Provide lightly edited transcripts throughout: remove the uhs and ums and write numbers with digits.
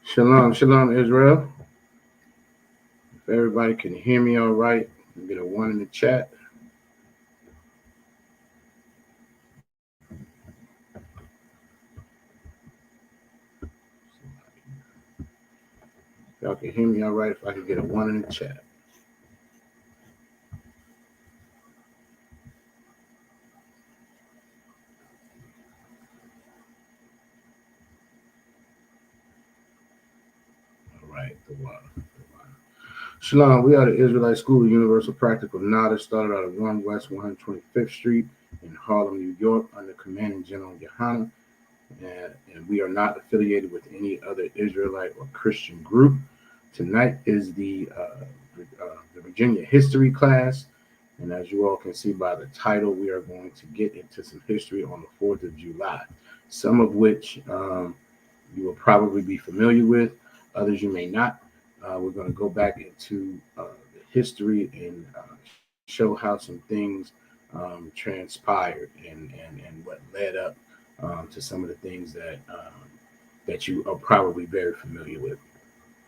Shalom, shalom, Israel. If everybody can hear me all right, get a one in the chat. Y'all can hear me all right if I can get a one in the chat. All right, the water. Shalom, we are the Israelite School of Universal Practical Knowledge, started out of 1 West 125th Street in Harlem, New York, under Commanding General Yohana. And we are not affiliated with any other Israelite or Christian group. Tonight is the Virginia history class. And as you all can see by the title, we are going to get into some history on the 4th of July, some of which you will probably be familiar with, others you may not. We're going to go back into the history and show how some things transpired and what led up to some of the things that you are probably very familiar with.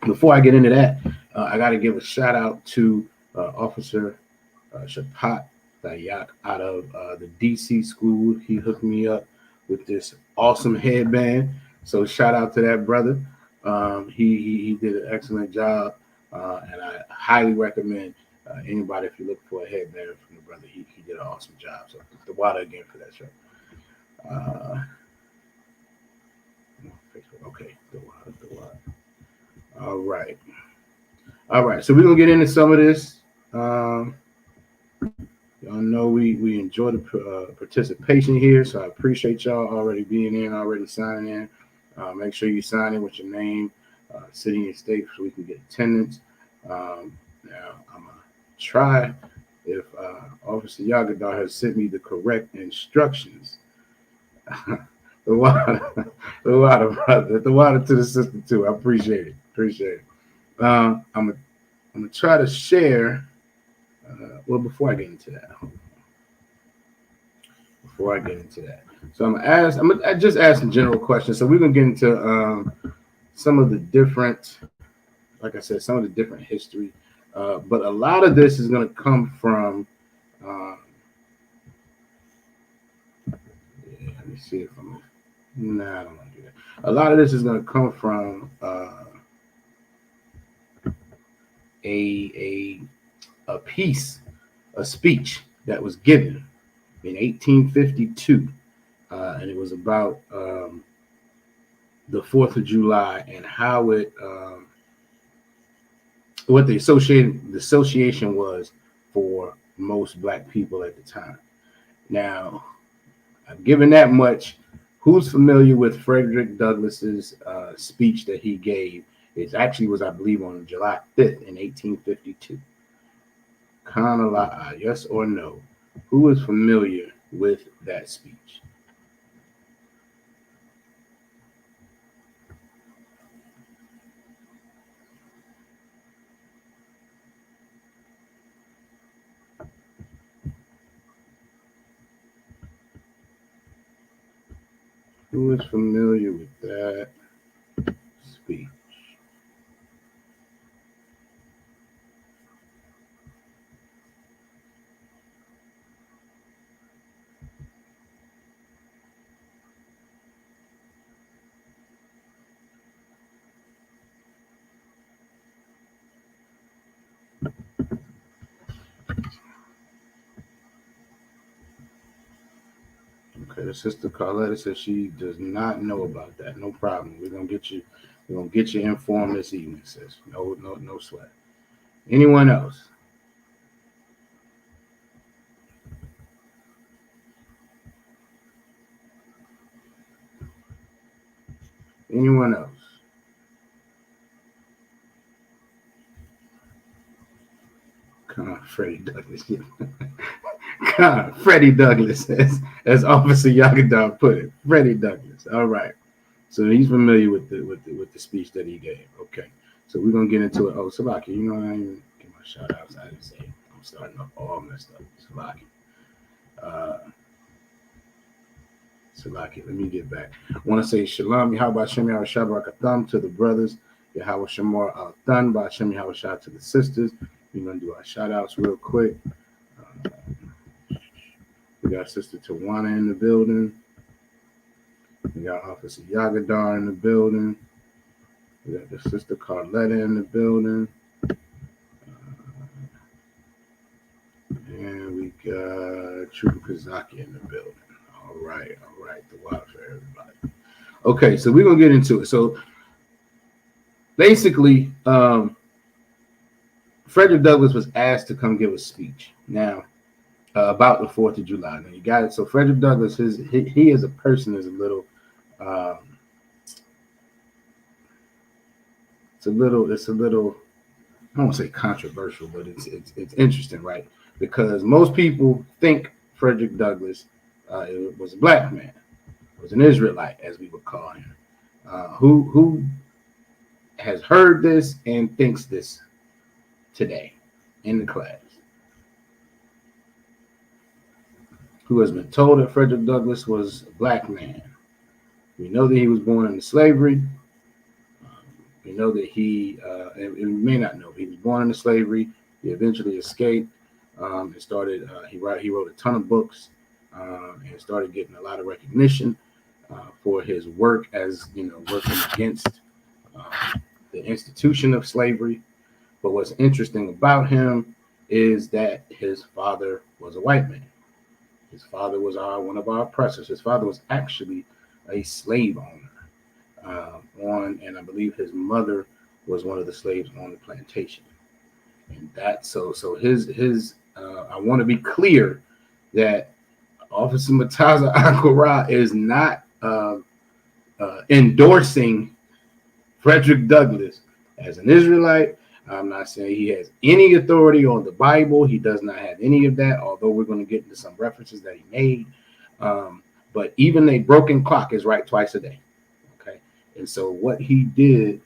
Before I get into that, I got to give a shout out to Officer Shapat Dayak out of the DC school. He hooked me up with this awesome headband. So shout out to that brother. He did an excellent job, and I highly recommend anybody if you look for a headband from the brother. He did an awesome job. So the water again for that show. Okay, the water. All right. So we're gonna get into some of this. Y'all know we enjoy the participation here, so I appreciate y'all already being in, already signing in. Make sure you sign in with your name, city and state, so we can get attendance. Now I'm gonna try if Officer Yagadar has sent me the correct instructions. The water to the sister too. I appreciate it. I'm gonna try to share. Well, before I get into that, so I just ask some general questions. So we're gonna get into some of the different, like I said, some of the different history. But a lot of this is gonna come from. Let me see if I'm. Nah, I don't want to do that. A lot of this is gonna come from a piece, a speech that was given in 1852, and it was about the 4th of July and how it, what the association was for most Black people at the time. Now, I've given that much. Who's familiar with Frederick Douglass's speech that he gave? It actually was, I believe, on July 5th in 1852. Kanala, yes or no? Who is familiar with that speech? Who is familiar with that speech? Okay, the sister Carletta says she does not know about that. No problem. We're gonna get you informed this evening, sis. No sweat. Anyone else? Anyone else? Come on, Freddie Douglass. Come on, Freddie Douglass, as Officer Yagadar put it. Freddie Douglass. All right. So he's familiar with the speech that he gave. Okay. So we're gonna get into it. Oh, Salaki, you know I didn't even give my shout outs. I didn't say it. I'm starting off all messed up. Salaki, let me get back. I want to say Shalom, Yahweh Shem Yahweh Shabbat Katham to the brothers Yahweh Shamar Al Thun by Hashem Yahweh Shah to the sisters. We're going to do our shout outs real quick. We got Sister Tawana in the building. We got Officer Yagadar in the building. We got the Sister Carletta in the building. And we got Trooper Kazaki in the building. All right. The water for everybody. Okay, so we're going to get into it. So basically, Frederick Douglass was asked to come give a speech. Now, about the 4th of July. Now you got it. So Frederick Douglass, he as a person is a little, it's a little, I won't say controversial, but it's interesting, right? Because most people think Frederick Douglass was a black man, was an Israelite, as we would call him. Who has heard this and thinks this today in the class? Who has been told that Frederick Douglass was a black man? We know that he was born into slavery. We know that and we may not know, he was born into slavery. He eventually escaped and started, he wrote a ton of books and started getting a lot of recognition for his work as, working against the institution of slavery. But what's interesting about him is that his father was a white man. His father was one of our oppressors. His father was actually a slave owner and I believe his mother was one of the slaves on the plantation. And that so his I want to be clear that Officer Mataza Akora is not endorsing Frederick Douglass as an Israelite. I'm not saying he has any authority on the Bible. He does not have any of that, although we're going to get into some references that he made. But even a broken clock is right twice a day. Okay. And so what he did,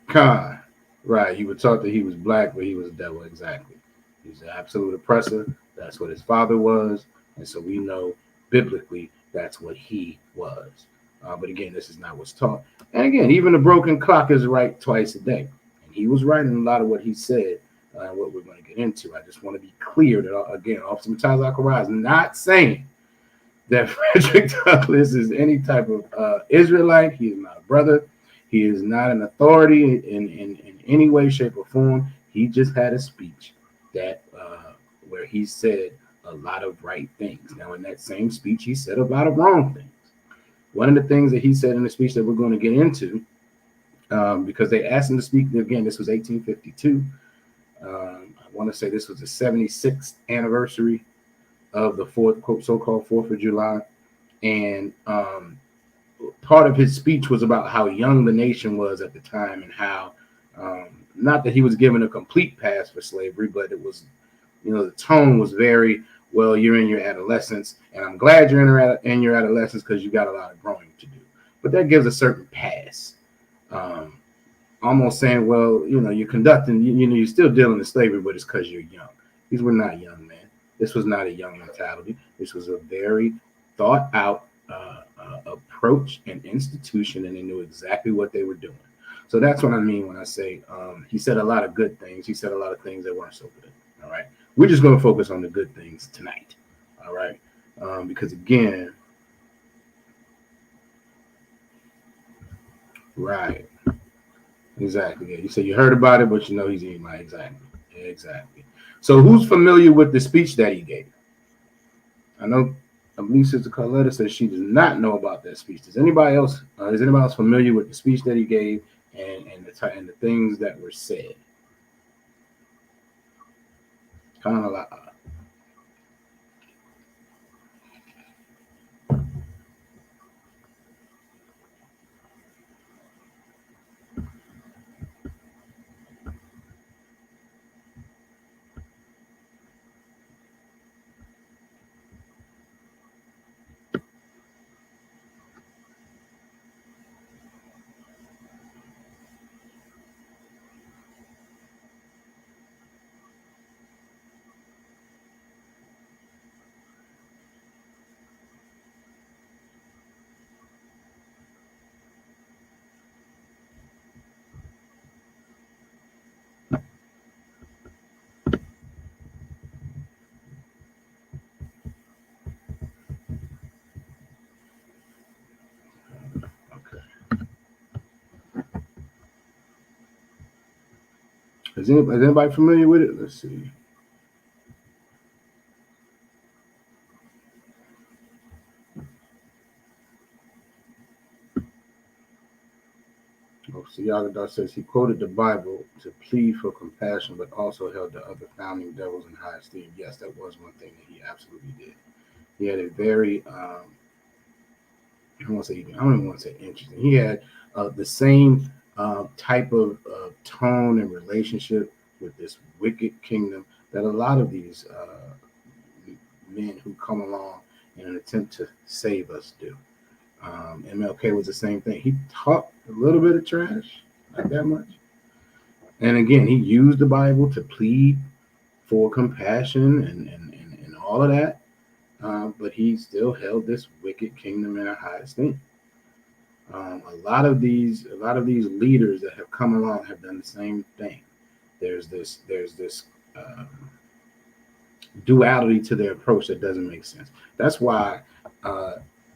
Khan, right, you were taught that he was black, but he was a devil. Exactly. He's an absolute oppressor. That's what his father was. And so we know biblically that's what he was. But again, this is not what's taught. And again, even a broken clock is right twice a day. And he was right in a lot of what he said, what we're going to get into. I just want to be clear that, again, Officer Mataza Akora is not saying that Frederick Douglass is any type of Israelite. He is not a brother. He is not an authority in any way, shape, or form. He just had a speech that where he said a lot of right things. Now, in that same speech, he said a lot of wrong things. One of the things that he said in the speech that we're going to get into, because they asked him to speak, again, this was 1852. I want to say this was the 76th anniversary of the so-called 4th of July. And part of his speech was about how young the nation was at the time and how, not that he was given a complete pass for slavery, but it was, the tone was very, well, you're in your adolescence, and I'm glad you're in your adolescence because you got a lot of growing to do. But that gives a certain pass. Almost saying, well, you're conducting, you're still dealing with slavery, but it's because you're young. These were not young men. This was not a young mentality. This was a very thought out approach and institution, and they knew exactly what they were doing. So that's what I mean when I say he said a lot of good things. He said a lot of things that weren't so good. All right. We're just going to focus on the good things tonight. All right. Because again, right. Exactly. Yeah. You say you heard about it, but he's eating my exactly. So who's familiar with the speech that he gave? I know Sister Carletta says she does not know about that speech. Does anybody else? Is anybody else familiar with the speech that he gave and the things that were said? Kind of like. Is anybody familiar with it? Let's see. Yagadar says he quoted the Bible to plead for compassion, but also held the other founding devils in high esteem. Yes, that was one thing that he absolutely did. He had a very, I don't even want to say interesting. He had the same type of tone and relationship with this wicked kingdom that a lot of these men who come along in an attempt to save us do. MLK was the same thing. He talked a little bit of trash, not that much. And again, he used the Bible to plead for compassion and all of that. But he still held this wicked kingdom in a high esteem. A lot of these leaders that have come along have done the same thing. There's this duality to their approach that doesn't make sense. That's why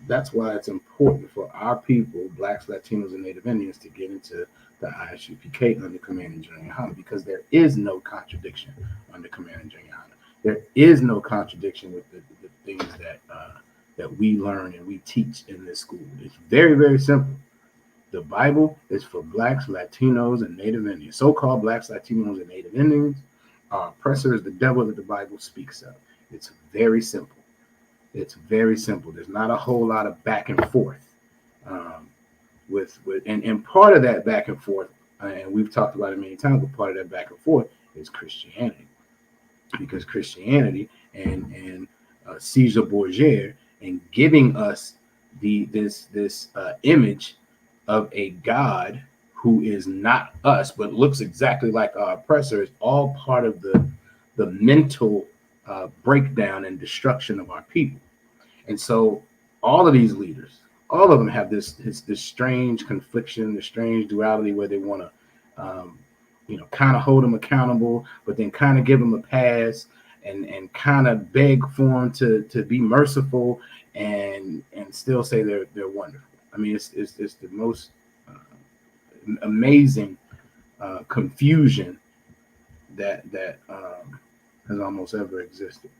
it's important for our people, Blacks, Latinos, and Native Indians, to get into the ISUPK under Command and General Yohana, because there is no contradiction under Command and General Yohana. There is no contradiction with the things that we learn and we teach in this school. It's very, very simple. The Bible is for Blacks, Latinos, and Native Indians. So-called Blacks, Latinos, and Native Indians. Our oppressor is the devil that the Bible speaks of. It's very simple. It's very simple. There's not a whole lot of back and forth. And part of that back and forth, and we've talked about it many times, but part of that back and forth is Christianity. Because Christianity and Caesar Borgia and giving us this image of a God who is not us but looks exactly like our oppressor is all part of the mental breakdown and destruction of our people. And so all of these leaders, all of them have this strange confliction, this strange duality where they want to kind of hold them accountable, but then kind of give them a pass and kind of beg for them to be merciful and still say they're wonderful. I mean, it's the most amazing confusion that has almost ever existed.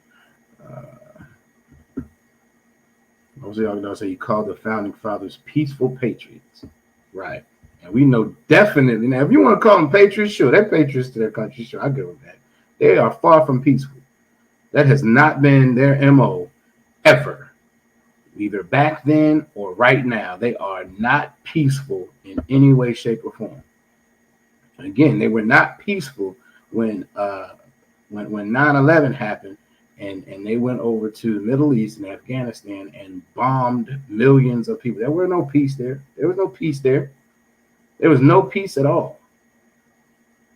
Jose Agudar said he called the founding fathers peaceful patriots, right? And we know definitely now, if you want to call them patriots, sure, they're patriots to their country, sure, I give them that. They are far from peaceful. That has not been their MO ever, either back then or right now. They are not peaceful in any way, shape, or form. And again, they were not peaceful when 9/11 happened and they went over to the Middle East and Afghanistan and bombed millions of people. There was no peace there. There was no peace there. There was no peace at all.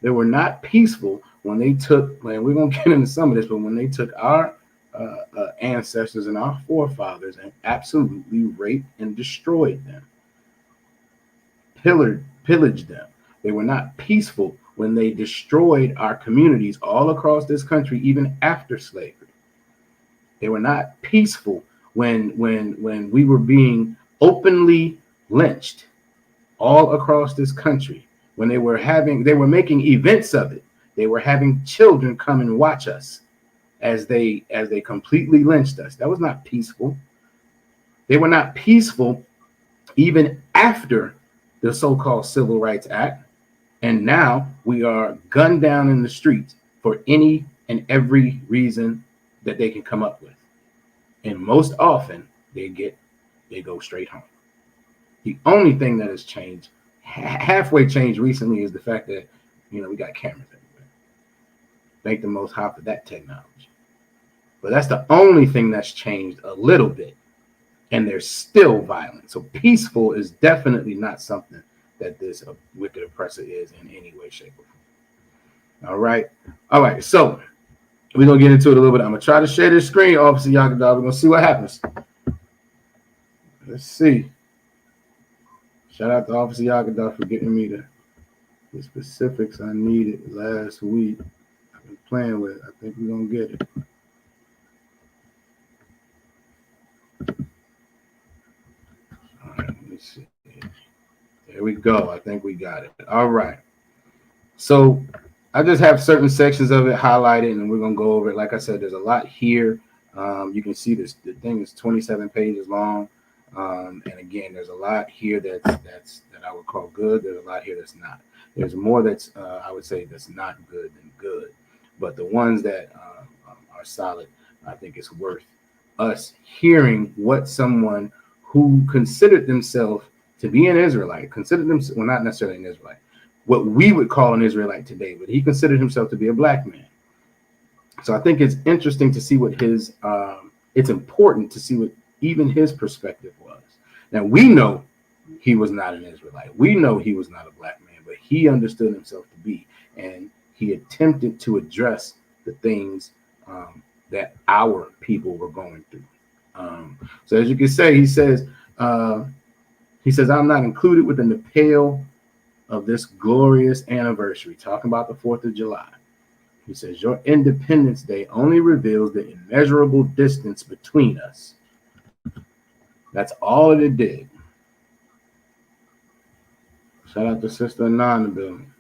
They were not peaceful when they took, we're going to get into some of this, but when they took our ancestors and our forefathers and absolutely raped and destroyed them, pillaged them. They were not peaceful when they destroyed our communities all across this country, even after slavery. They were not peaceful when we were being openly lynched all across this country. When they were making events of it. They were having children come and watch us as they completely lynched us. That was not peaceful. They were not peaceful even after the so-called Civil Rights Act. And now we are gunned down in the streets for any and every reason that they can come up with. And most often they go straight home. The only thing that has changed, halfway changed recently, is the fact that we got cameras everywhere. Thank the Most High for that technology. But that's the only thing that's changed a little bit. And they're still violent. So peaceful is definitely not something that this wicked oppressor is in any way, shape, or form. All right. So we're gonna get into it a little bit. I'm gonna try to share this screen, Officer Yagadar. We're gonna see what happens. Let's see. Shout out to Officer Yagadar for getting me the specifics I needed last week. I've been playing with it. I think we're gonna get it. All right, let me see. There we go. I think we got it. All right. So I just have certain sections of it highlighted, and we're gonna go over it. Like I said, there's a lot here. You can see this. The thing is 27 pages long, and again, there's a lot here that I would call good. There's a lot here that's not. There's more that's I would say that's not good than good, but the ones that are solid, I think it's worth us hearing what someone who considered themselves to be an Israelite, considered themselves, well, not necessarily an Israelite, what we would call an Israelite today, but he considered himself to be a black man. So I think it's interesting to see what his, it's important to see what even his perspective was. Now, we know he was not an Israelite. We know he was not a black man, but he understood himself to be, and he attempted to address the things that our people were going through. So as you can say, he says, I'm not included within the pale of this glorious anniversary, talking about the 4th of July. He says, your Independence Day only reveals the immeasurable distance between us. That's all it did. Shout out to Sister Anon in the building.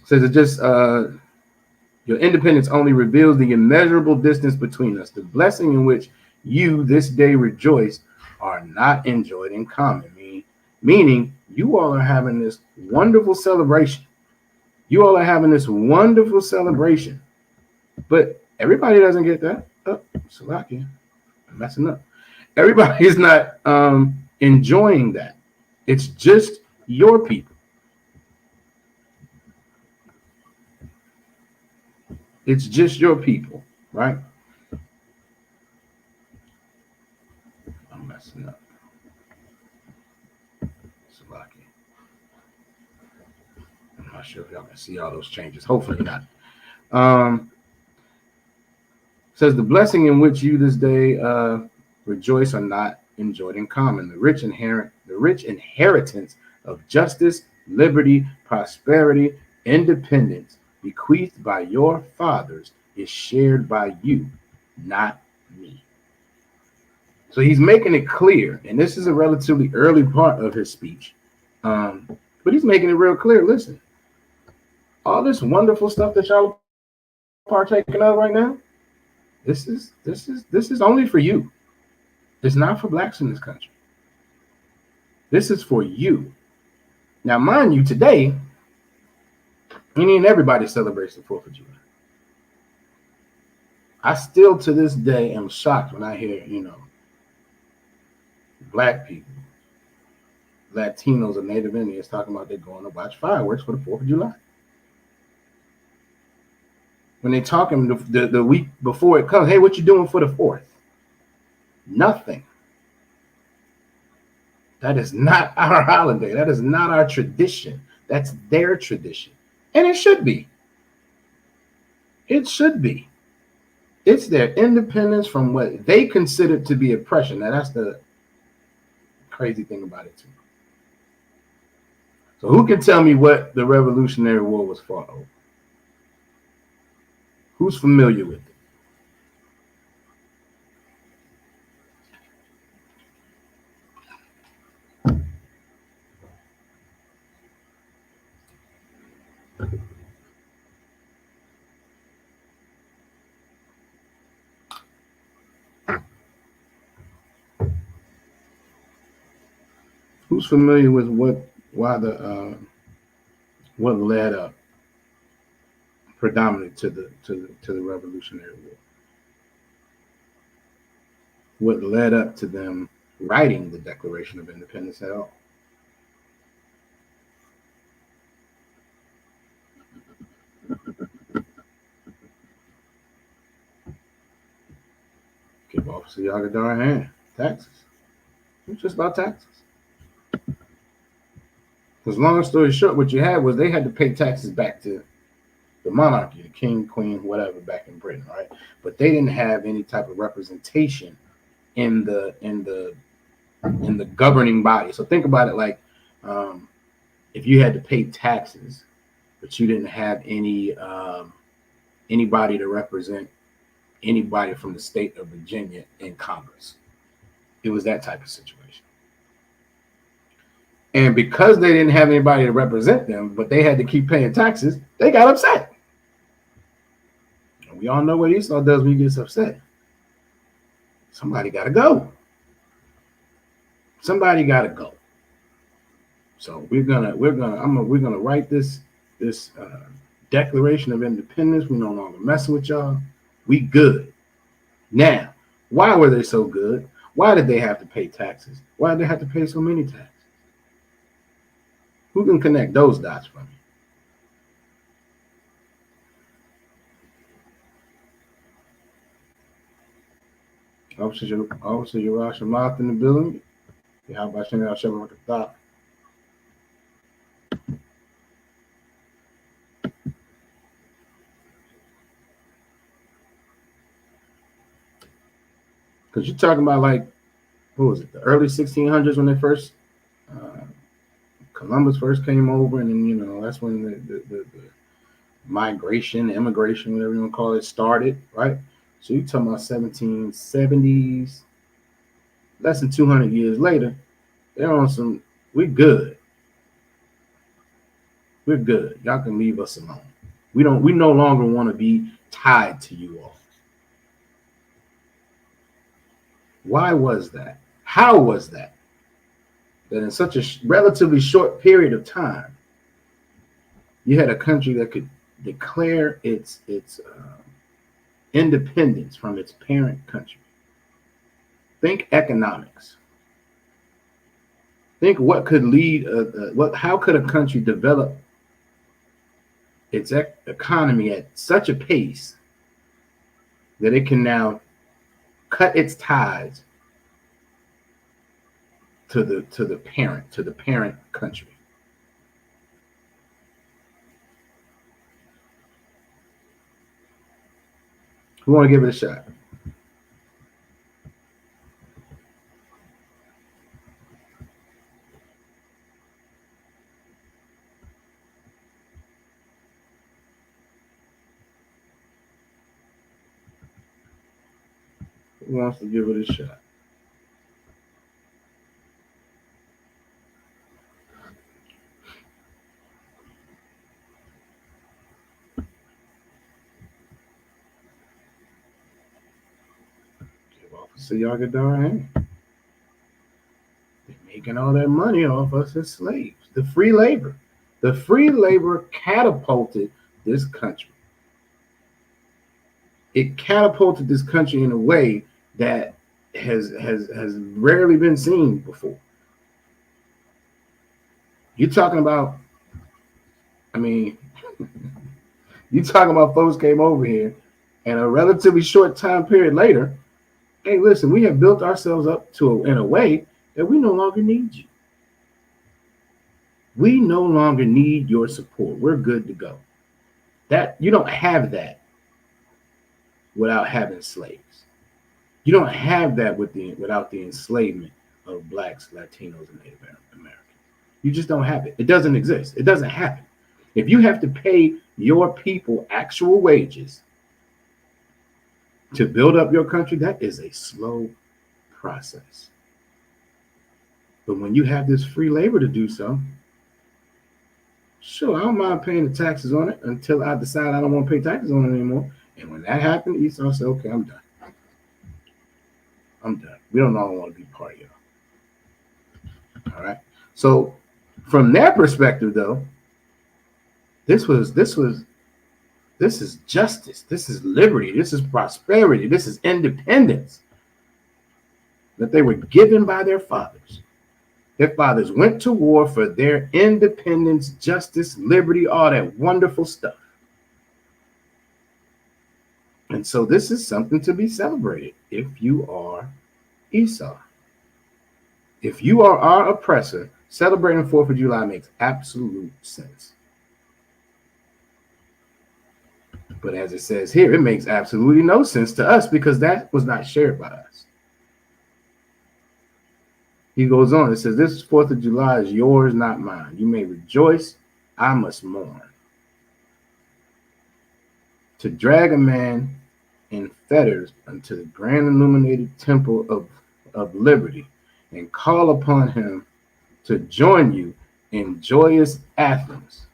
Says it just, your independence only reveals the immeasurable distance between us. The blessing in which you this day rejoice are not enjoyed in common. Meaning you all are having this wonderful celebration. You all are having this wonderful celebration. But everybody doesn't get that. Oh, Salakia. I'm messing up. Everybody is not enjoying that. It's just your people. It's just your people, right? I'm messing up. Salakia. I'm not sure if y'all can see all those changes. Hopefully not. Says the blessing in which you this day rejoice are not enjoyed in common. The rich inheritance of justice, liberty, prosperity, independence bequeathed by your fathers is shared by you, not me. So he's making it clear, and this is a relatively early part of his speech, but he's making it real clear. Listen, all this wonderful stuff that y'all are partaking of right now, this is only for you. It's not for blacks in this country. This is for you. Now, mind you, today, everybody celebrates the 4th of July. I still, to this day, am shocked when I hear, black people, Latinos, or Native Indians talking about they're going to watch fireworks for the 4th of July. When they're talking the week before it comes, hey, what you doing for the 4th? Nothing. That is not our holiday. That is not our tradition. That's their tradition. And it should be. It should be. It's their independence from what they consider to be oppression. Now, that's the crazy thing about it, too. So who can tell me what the Revolutionary War was fought over? Who's familiar with it? Who's familiar with what led up predominantly to the Revolutionary War? What led up to them writing the Declaration of Independence at all? Give Officer Yagadar a hand. Taxes. It's just about taxes. Because long story short, what you had was they had to pay taxes back to the monarchy, the king, queen, whatever, back in Britain, right? But they didn't have any type of representation in the governing body. So think about it like if you had to pay taxes, but you didn't have anybody to represent anybody from the state of Virginia in Congress. It was that type of situation. And because they didn't have anybody to represent them, but they had to keep paying taxes, they got upset. And we all know what Esau does when he gets upset. Somebody got to go. Somebody got to go. So we're gonna write this Declaration of Independence. We no longer messing with y'all. We good. Now, why were they so good? Why did they have to pay taxes? Why did they have to pay so many taxes? Who can connect those dots for me? Officer Urash Shamath in the building. How about you now? Shema thought. Because you're talking about like, what was it, the early 1600s when they first, Columbus first came over, and then, you know, that's when the migration, immigration, whatever you want to call it, started, right? So you're talking about 1770s, less than 200 years later, they're on some, we're good. We're good. Y'all can leave us alone. We no longer want to be tied to you all. Why was that? How was that? That in such a relatively short period of time, you had a country that could declare its independence from its parent country. Think economics. Think what could lead, how could a country develop its economy at such a pace that it can now cut its ties to the parent country. Who want to give it a shot? Who wants to give it a shot? So y'all get down. They're making all that money off us as slaves. The free labor. The free labor catapulted this country. It catapulted this country in a way that has rarely been seen before. You're talking about, I mean, you're talking about folks came over here and a relatively short time period later, hey, listen, we have built ourselves up in a way that we no longer need you. We no longer need your support. We're good to go. That you don't have that without having slaves. You don't have that without the enslavement of blacks, Latinos, and Native Americans. You just don't have it. It doesn't exist. It doesn't happen. If you have to pay your people actual wages to build up your country, that is a slow process. But when you have this free labor to do so, sure, I don't mind paying the taxes on it until I decide I don't want to pay taxes on it anymore. And when that happens, Esau said, okay, I'm done. I'm done. We don't all want to be part of y'all. All right. So from their perspective, though, this is justice. This is liberty. This is prosperity. This is independence that they were given by their fathers. Their fathers went to war for their independence, justice, liberty, all that wonderful stuff. And so this is something to be celebrated if you are Esau. If you are our oppressor, celebrating 4th of July makes absolute sense. But as it says here, it makes absolutely no sense to us because that was not shared by us. He goes on, it says, this 4th of July is yours, not mine. You may rejoice, I must mourn. To drag a man in fetters unto the grand illuminated temple of liberty and call upon him to join you in joyous anthems,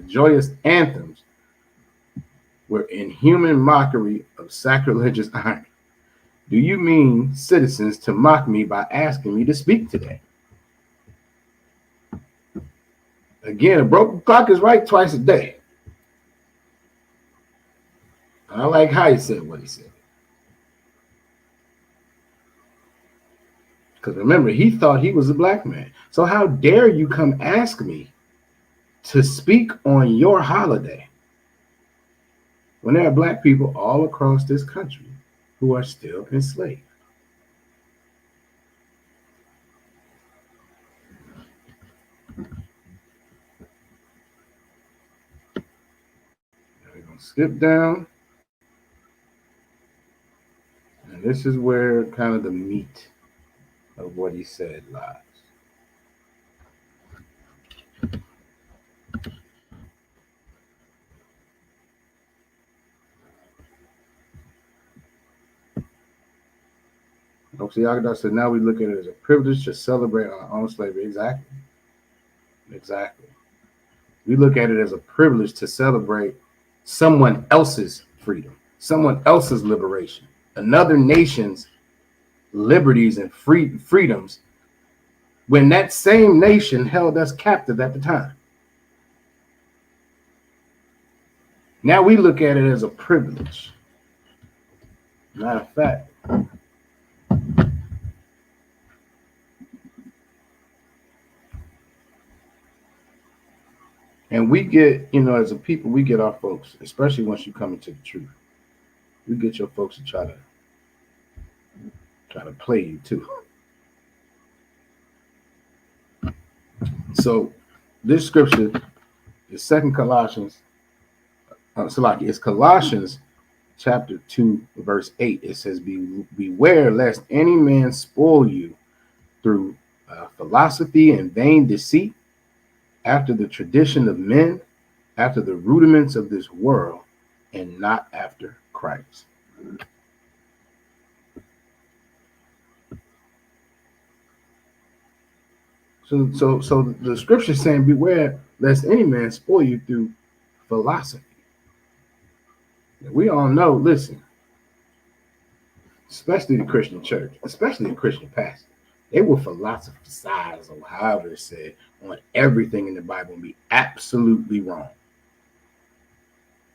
joyous anthems were inhuman mockery of sacrilegious irony. Do you mean, citizens, to mock me by asking me to speak today? Again, a broken clock is right twice a day. I like how he said what he said. Because remember, he thought he was a black man. So how dare you come ask me to speak on your holiday when there are black people all across this country who are still enslaved? We're going to skip down. And this is where kind of the meat of what he said lies. See, Agada said, now we look at it as a privilege to celebrate our own slavery. Exactly. Exactly. We look at it as a privilege to celebrate someone else's freedom, someone else's liberation, another nation's liberties and freedoms when that same nation held us captive at the time. Now we look at it as a privilege. Matter of fact, and we get, as a people, we get our folks, especially once you come into the truth, we get your folks to try to play you too. So this scripture is Colossians chapter 2, verse 8. It says, beware lest any man spoil you through philosophy and vain deceit, after the tradition of men, after the rudiments of this world, and not after Christ. So the scripture is saying, beware lest any man spoil you through philosophy. We all know, listen, especially the Christian church, especially the Christian pastor, they will philosophize, or however it's said, on everything in the Bible and be absolutely wrong.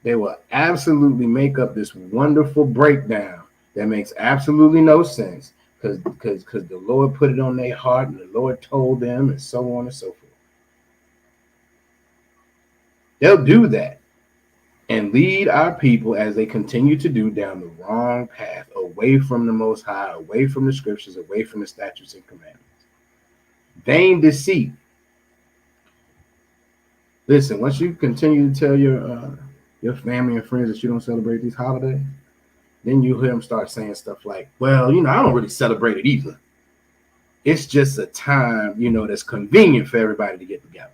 They will absolutely make up this wonderful breakdown that makes absolutely no sense because the Lord put it on their heart and the Lord told them, and so on and so forth. They'll do that and lead our people, as they continue to do, down the wrong path, away from the Most High, away from the scriptures, away from the statutes and commandments. Vain deceit. Listen, once you continue to tell your family and friends that you don't celebrate these holidays, then you hear them start saying stuff like, well, I don't really celebrate it either. It's just a time, that's convenient for everybody to get together.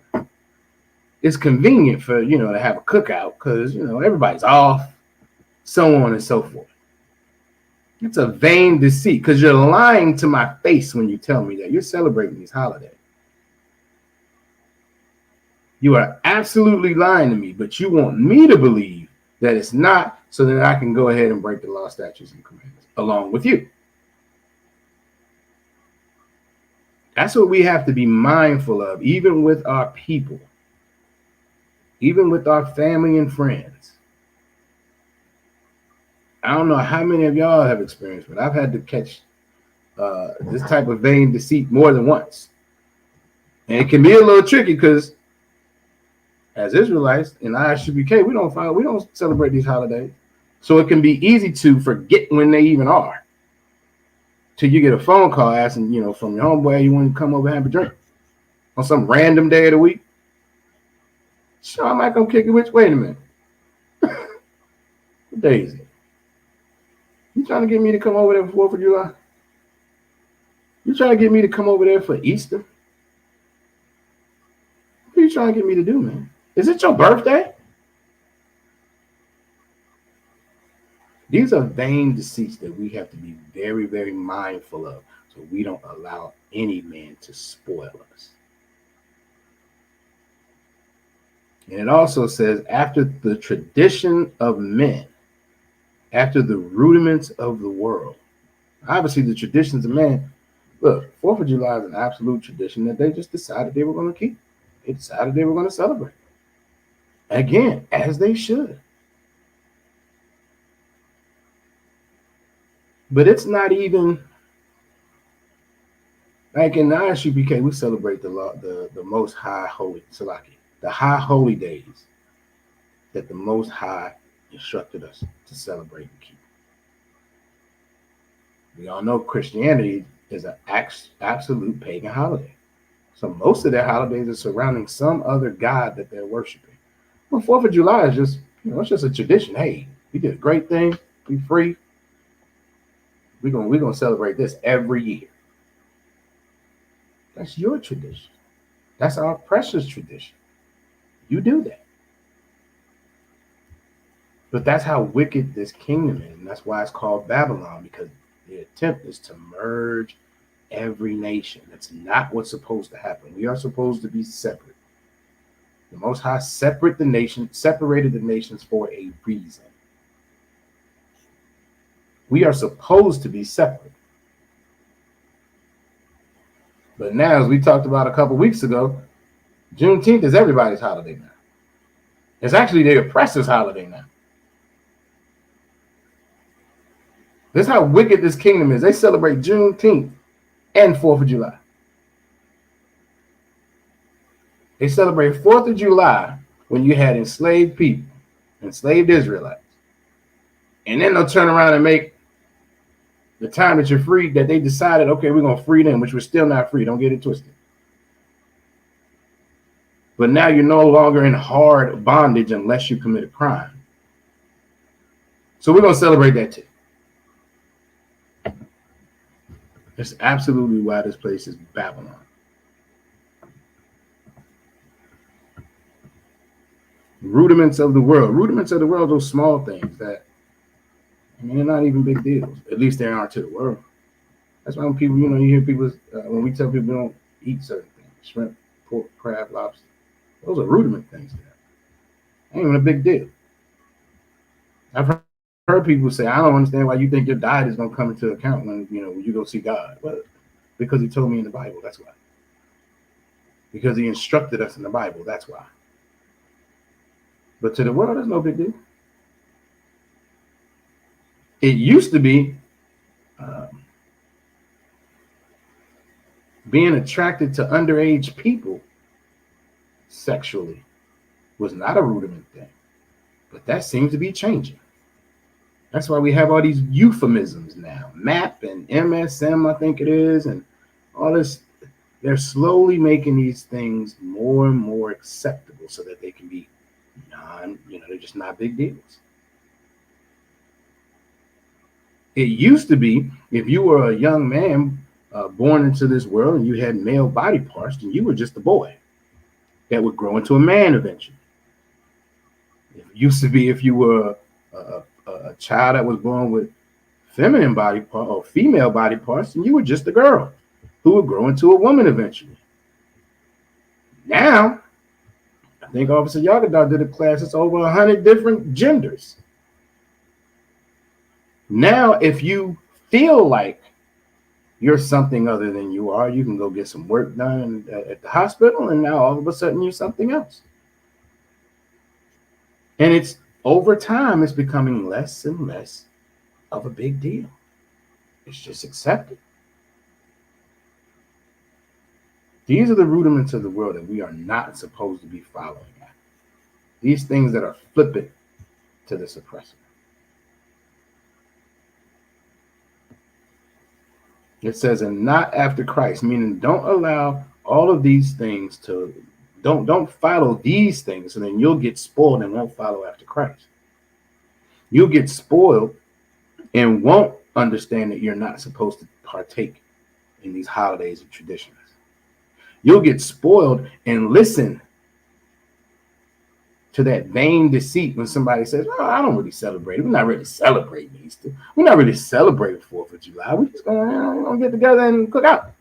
It's convenient for, to have a cookout because, everybody's off, so on and so forth. It's a vain deceit because you're lying to my face when you tell me that you're celebrating these holidays. You are absolutely lying to me, but you want me to believe that it's not, so that I can go ahead and break the law, statutes, and commandments along with you. That's what we have to be mindful of, even with our people, even with our family and friends. I don't know how many of y'all have experienced, but I've had to catch this type of vain deceit more than once. And it can be a little tricky because as Israelites in ISUPK, we don't celebrate these holidays. So it can be easy to forget when they even are. Till you get a phone call asking, from your homeboy, you want to come over and have a drink on some random day of the week. Sure, I might come kick it with you. Wait a minute. What day is it? You trying to get me to come over there for 4th of July? You trying to get me to come over there for Easter? What are you trying to get me to do, man? Is it your birthday? These are vain deceits that we have to be very, very mindful of. So we don't allow any man to spoil us. And it also says, after the tradition of men, after the rudiments of the world. Obviously, the traditions of man, look, 4th of July is an absolute tradition that they just decided they were going to keep. They decided they were going to celebrate. Again, as they should. But it's not even like in the ISUPK, we celebrate the most high holy Salaki, the high holy days that the Most High instructed us to celebrate and keep. We all know Christianity is an absolute pagan holiday. So most of their holidays are surrounding some other god that they're worshiping. Well, 4th of July is just, it's just a tradition. Hey, we did a great thing. We free. We're gonna celebrate this every year. That's your tradition. That's our precious tradition. You do that. But that's how wicked this kingdom is. And that's why it's called Babylon, because the attempt is to merge every nation. That's not what's supposed to happen. We are supposed to be separate. The Most High separated the nations for a reason. We are supposed to be separate. But now, as we talked about a couple weeks ago, Juneteenth is everybody's holiday now. It's actually the oppressor's holiday now. This is how wicked this kingdom is. They celebrate Juneteenth and 4th of July. They celebrate 4th of July when you had enslaved people, enslaved Israelites. And then they'll turn around and make the time that you're free, that they decided, okay, we're going to free them, which was still not free. Don't get it twisted. But now you're no longer in hard bondage unless you commit a crime. So we're going to celebrate that too. That's absolutely why this place is Babylon. Rudiments of the world. Rudiments of the world, those small things that, they're not even big deals. At least they aren't to the world. That's why when people, you hear people, when we tell people we don't eat certain things, shrimp, pork, crab, lobster, those are rudiment things there. Ain't even a big deal. I've heard people say, I don't understand why you think your diet is going to come into account when you go see God. Well, because he told me in the Bible, that's why. Because he instructed us in the Bible, that's why. But to the world, it's no big deal. It used to be being attracted to underage people sexually was not a rudiment thing. But that seems to be changing. That's why we have all these euphemisms now. MAP and MSM, I think it is, and all this. They're slowly making these things more and more acceptable so that they can be they're just not big deals. It used to be, if you were a young man born into this world and you had male body parts, then you were just a boy that would grow into a man eventually. It used to be if you were a child that was born with feminine body part or female body parts, then you were just a girl who would grow into a woman eventually. Now, I think Officer Yagadah did a class that's over 100 different genders. Now, if you feel like you're something other than you are, you can go get some work done at the hospital, and now all of a sudden you're something else. And it's over time, it's becoming less and less of a big deal. It's just accepted. These are the rudiments of the world that we are not supposed to be following at. These things that are flippant to this oppressor. It says, and not after Christ, meaning don't allow all of these things to, don't follow these things, and then you'll get spoiled and won't follow after Christ. You'll get spoiled and won't understand that you're not supposed to partake in these holidays and traditions. You'll get spoiled and listen to that vain deceit when somebody says, "Oh, I don't really celebrate it. We're not really celebrating Easter. We're not really celebrating 4th of July. We're just gonna get together and cook out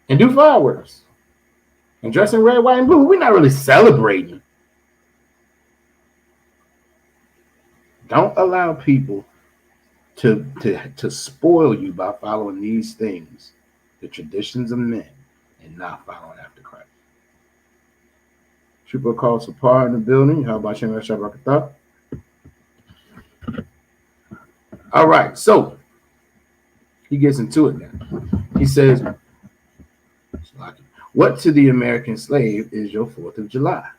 and do fireworks and dress in red, white, and blue. We're not really celebrating." Don't allow people to spoil you by following these things, the traditions of men, and not following after Christ. Triple call Sapar in the building. How about you? All right, so he gets into it now. He says, "What to the American slave is your 4th of July?"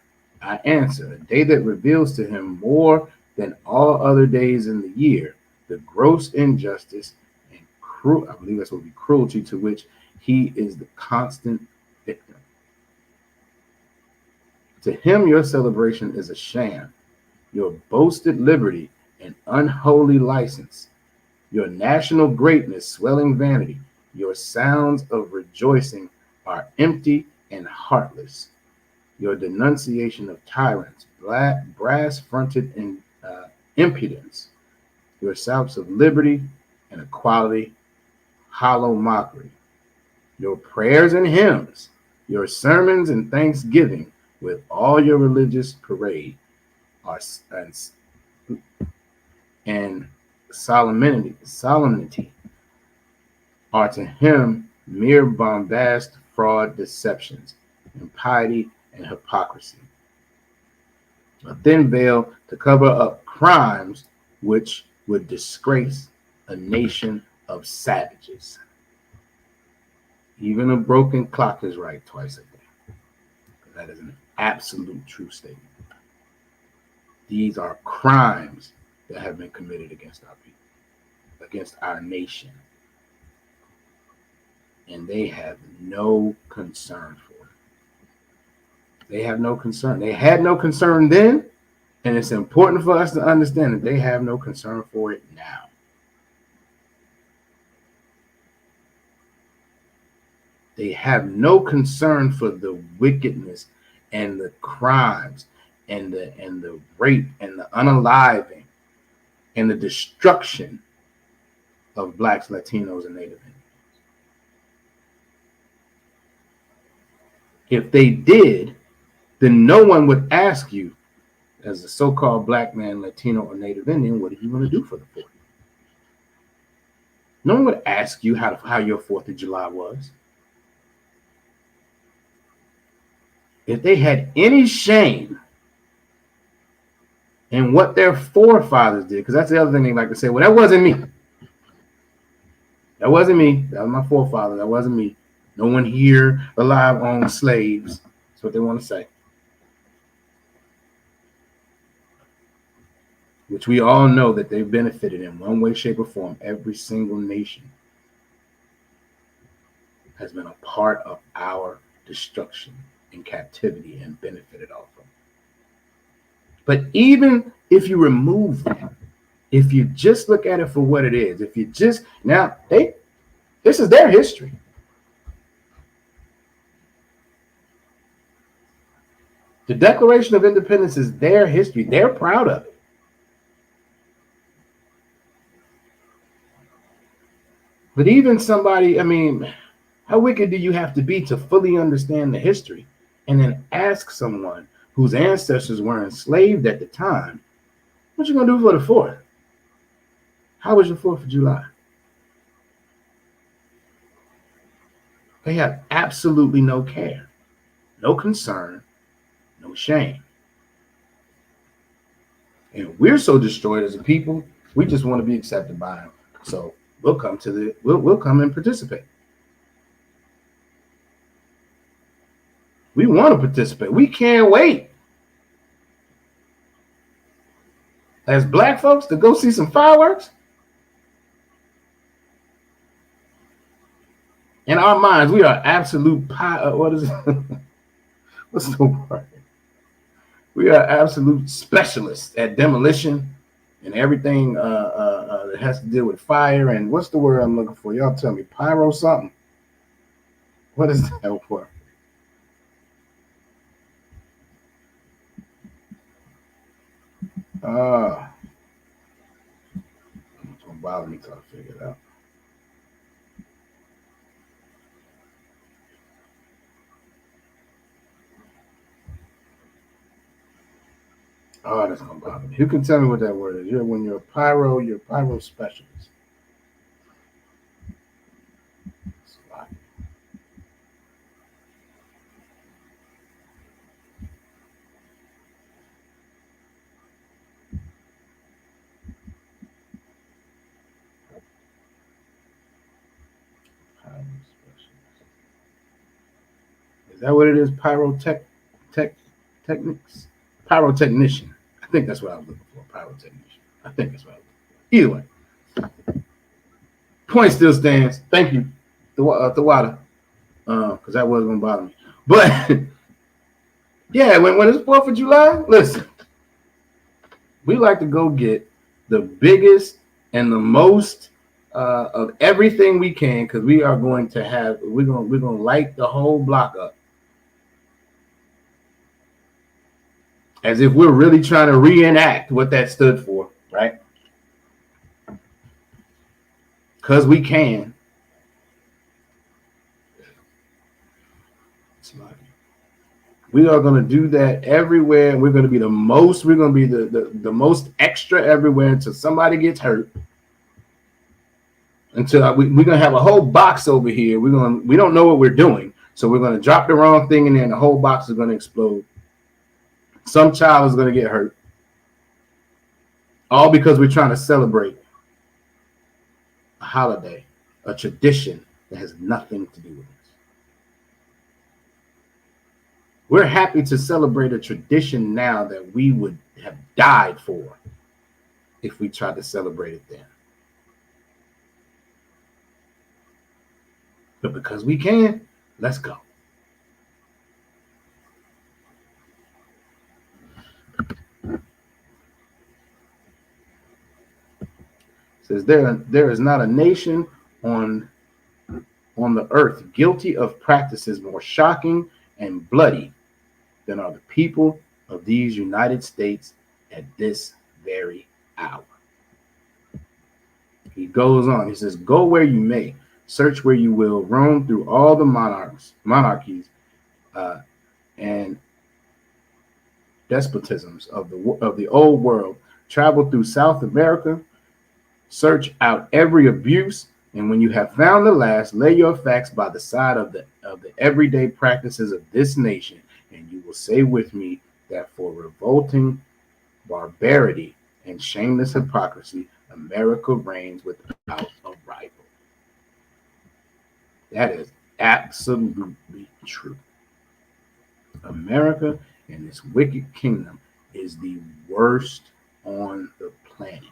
I answer, "A day that reveals to him more than all other days in the year the gross injustice and I believe that's what would be cruelty to which he is the constant victim. To him, your celebration is a sham, your boasted liberty an unholy license, your national greatness swelling vanity, your sounds of rejoicing are empty and heartless. Your denunciation of tyrants, brass-fronted impudence, your shouts of liberty and equality, hollow mockery. Your prayers and hymns, your sermons and thanksgiving, with all your religious parade, are and solemnity are to him mere bombast, fraud, deceptions, impiety, and hypocrisy. A thin veil to cover up crimes which would disgrace a nation of savages. Even a broken clock is right twice a day. That is an absolute true statement. These are crimes that have been committed against our people, against our nation. And they have no concern for it. They have no concern. They had no concern then, and it's important for us to understand that they have no concern for it now. They have no concern for the wickedness and the crimes and the rape and the unaliving and the destruction of Blacks, Latinos, and Native Indians. If they did, then no one would ask you, as a so-called Black man, Latino, or Native Indian, what are you going to do for the 4th? No one would ask you how your 4th of July was. If they had any shame in what their forefathers did, because that's the other thing they like to say, well, that wasn't me. That wasn't me. That was my forefather. That wasn't me. No one here alive owned slaves. That's what they want to say. Which we all know that they've benefited in one way, shape, or form. Every single nation has been a part of our destruction and captivity and benefited off of. But even if you remove that, if you just look at it for what it is, if you just, now, this is their history. The Declaration of Independence is their history. They're proud of it. But even somebody, I mean, how wicked do you have to be to fully understand the history and then ask someone whose ancestors were enslaved at the time, what you going to do for the 4th? How was your 4th of July? They have absolutely no care, no concern, no shame. And we're so destroyed as a people, we just want to be accepted by them. So we'll come and participate. We want to participate. We can't wait as Black folks to go see some fireworks. In our minds, we are absolute what is it? What's the word? We are absolute specialists at demolition and everything that has to deal with fire. And what's the word I'm looking for? Y'all tell me. Pyro something. What is that word? It's gonna bother me till I figure it out. Oh, that's gonna bother me. Who can tell me what that word is? When you're a pyro specialist. Pyro specialist. Is that what it is? Technics? Pyrotechnician. I think that's what I was looking for. Pyrotechnician. I think that's what I was looking for. Either way, point still stands. Thank you, the water, because that was gonna bother me. But yeah, when it's 4th of July, listen, we like to go get the biggest and the most of everything we can, because we are going to have we're gonna light the whole block up as if we're really trying to reenact what that stood for, right? Because we can. We are going to do that everywhere. We're going to be the most. We're going to be the most extra everywhere until somebody gets hurt. Until we're going to have a whole box over here. We don't know what we're doing, so we're going to drop the wrong thing in there, and the whole box is going to explode. Some child is going to get hurt, all because we're trying to celebrate a holiday, a tradition that has nothing to do with it. We're happy to celebrate a tradition now that we would have died for if we tried to celebrate it then. But because we can, let's go. It says there is not a nation on the earth guilty of practices more shocking and bloody than are the people of these United States at this very hour. He goes on. He says, "Go where you may, search where you will, roam through all the monarchies, and despotisms of the old world. Travel through South America, search out every abuse, and when you have found the last, lay your facts by the side of the everyday practices of this nation, and you will say with me that for revolting barbarity and shameless hypocrisy, America reigns without a rival." That is absolutely true. America and this wicked kingdom is the worst on the planet.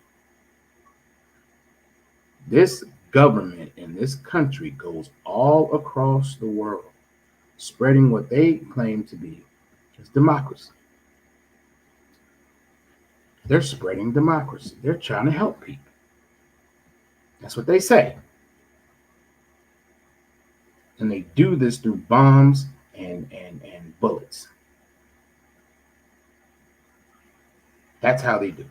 This government in this country goes all across the world, spreading what they claim to be as democracy. They're spreading democracy. They're trying to help people. That's what they say. And they do this through bombs and bullets. That's how they do it.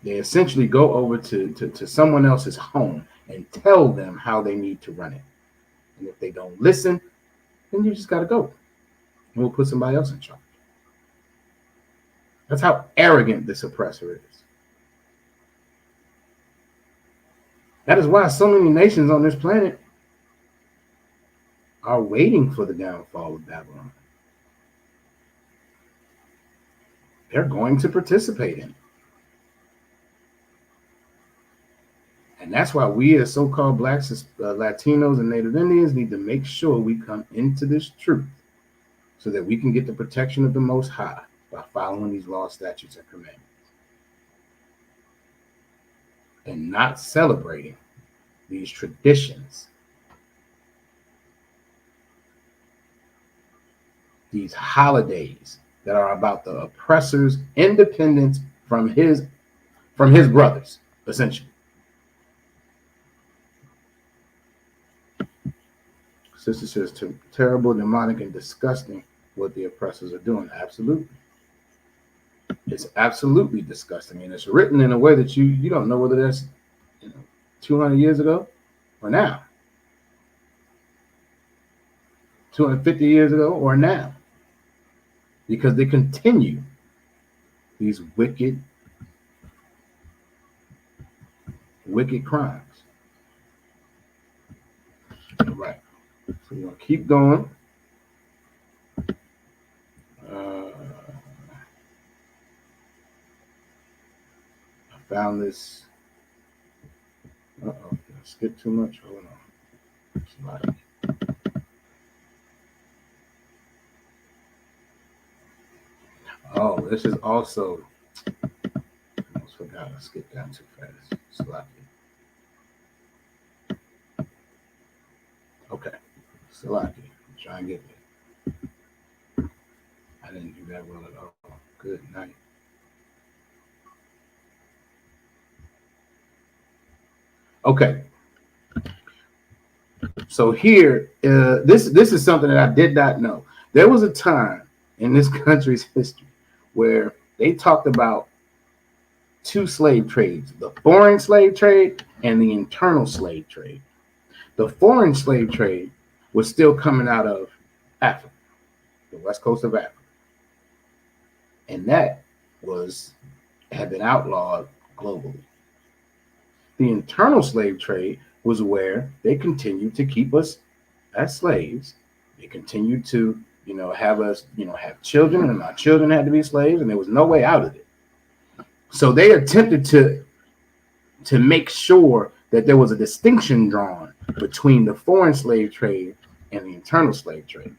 They essentially go over to someone else's home and tell them how they need to run it. And if they don't listen, then you just got to go. And we'll put somebody else in charge. That's how arrogant this oppressor is. That is why so many nations on this planet are waiting for the downfall of Babylon. They're going to participate in it. And that's why we as so-called blacks, Latinos, and Native Indians need to make sure we come into this truth so that we can get the protection of the Most High by following these laws, statutes, and commandments. And not celebrating these traditions, these holidays that are about the oppressor's independence from his brothers, essentially. Sister says, terrible, demonic, and disgusting what the oppressors are doing. Absolutely. It's absolutely disgusting, and it's written in a way that you don't know whether that's 200 years ago or now, 250 years ago or now, because they continue these wicked crimes. All right, so we're gonna keep going. I found this. Did I skip too much? Hold on. Oh, this is also. I almost forgot. I skipped down too fast. Sloppy. Okay. Sloppy. Try and get there. I didn't do that well at all. Good night. Okay. So here, this is something that I did not know. There was a time in this country's history where they talked about two slave trades: the foreign slave trade and the internal slave trade. The foreign slave trade was still coming out of Africa, the west coast of Africa, and that had been outlawed globally. The internal slave trade was where they continued to keep us as slaves. They continued to, have us, have children, and our children had to be slaves, and there was no way out of it. So they attempted to make sure that there was a distinction drawn between the foreign slave trade and the internal slave trade.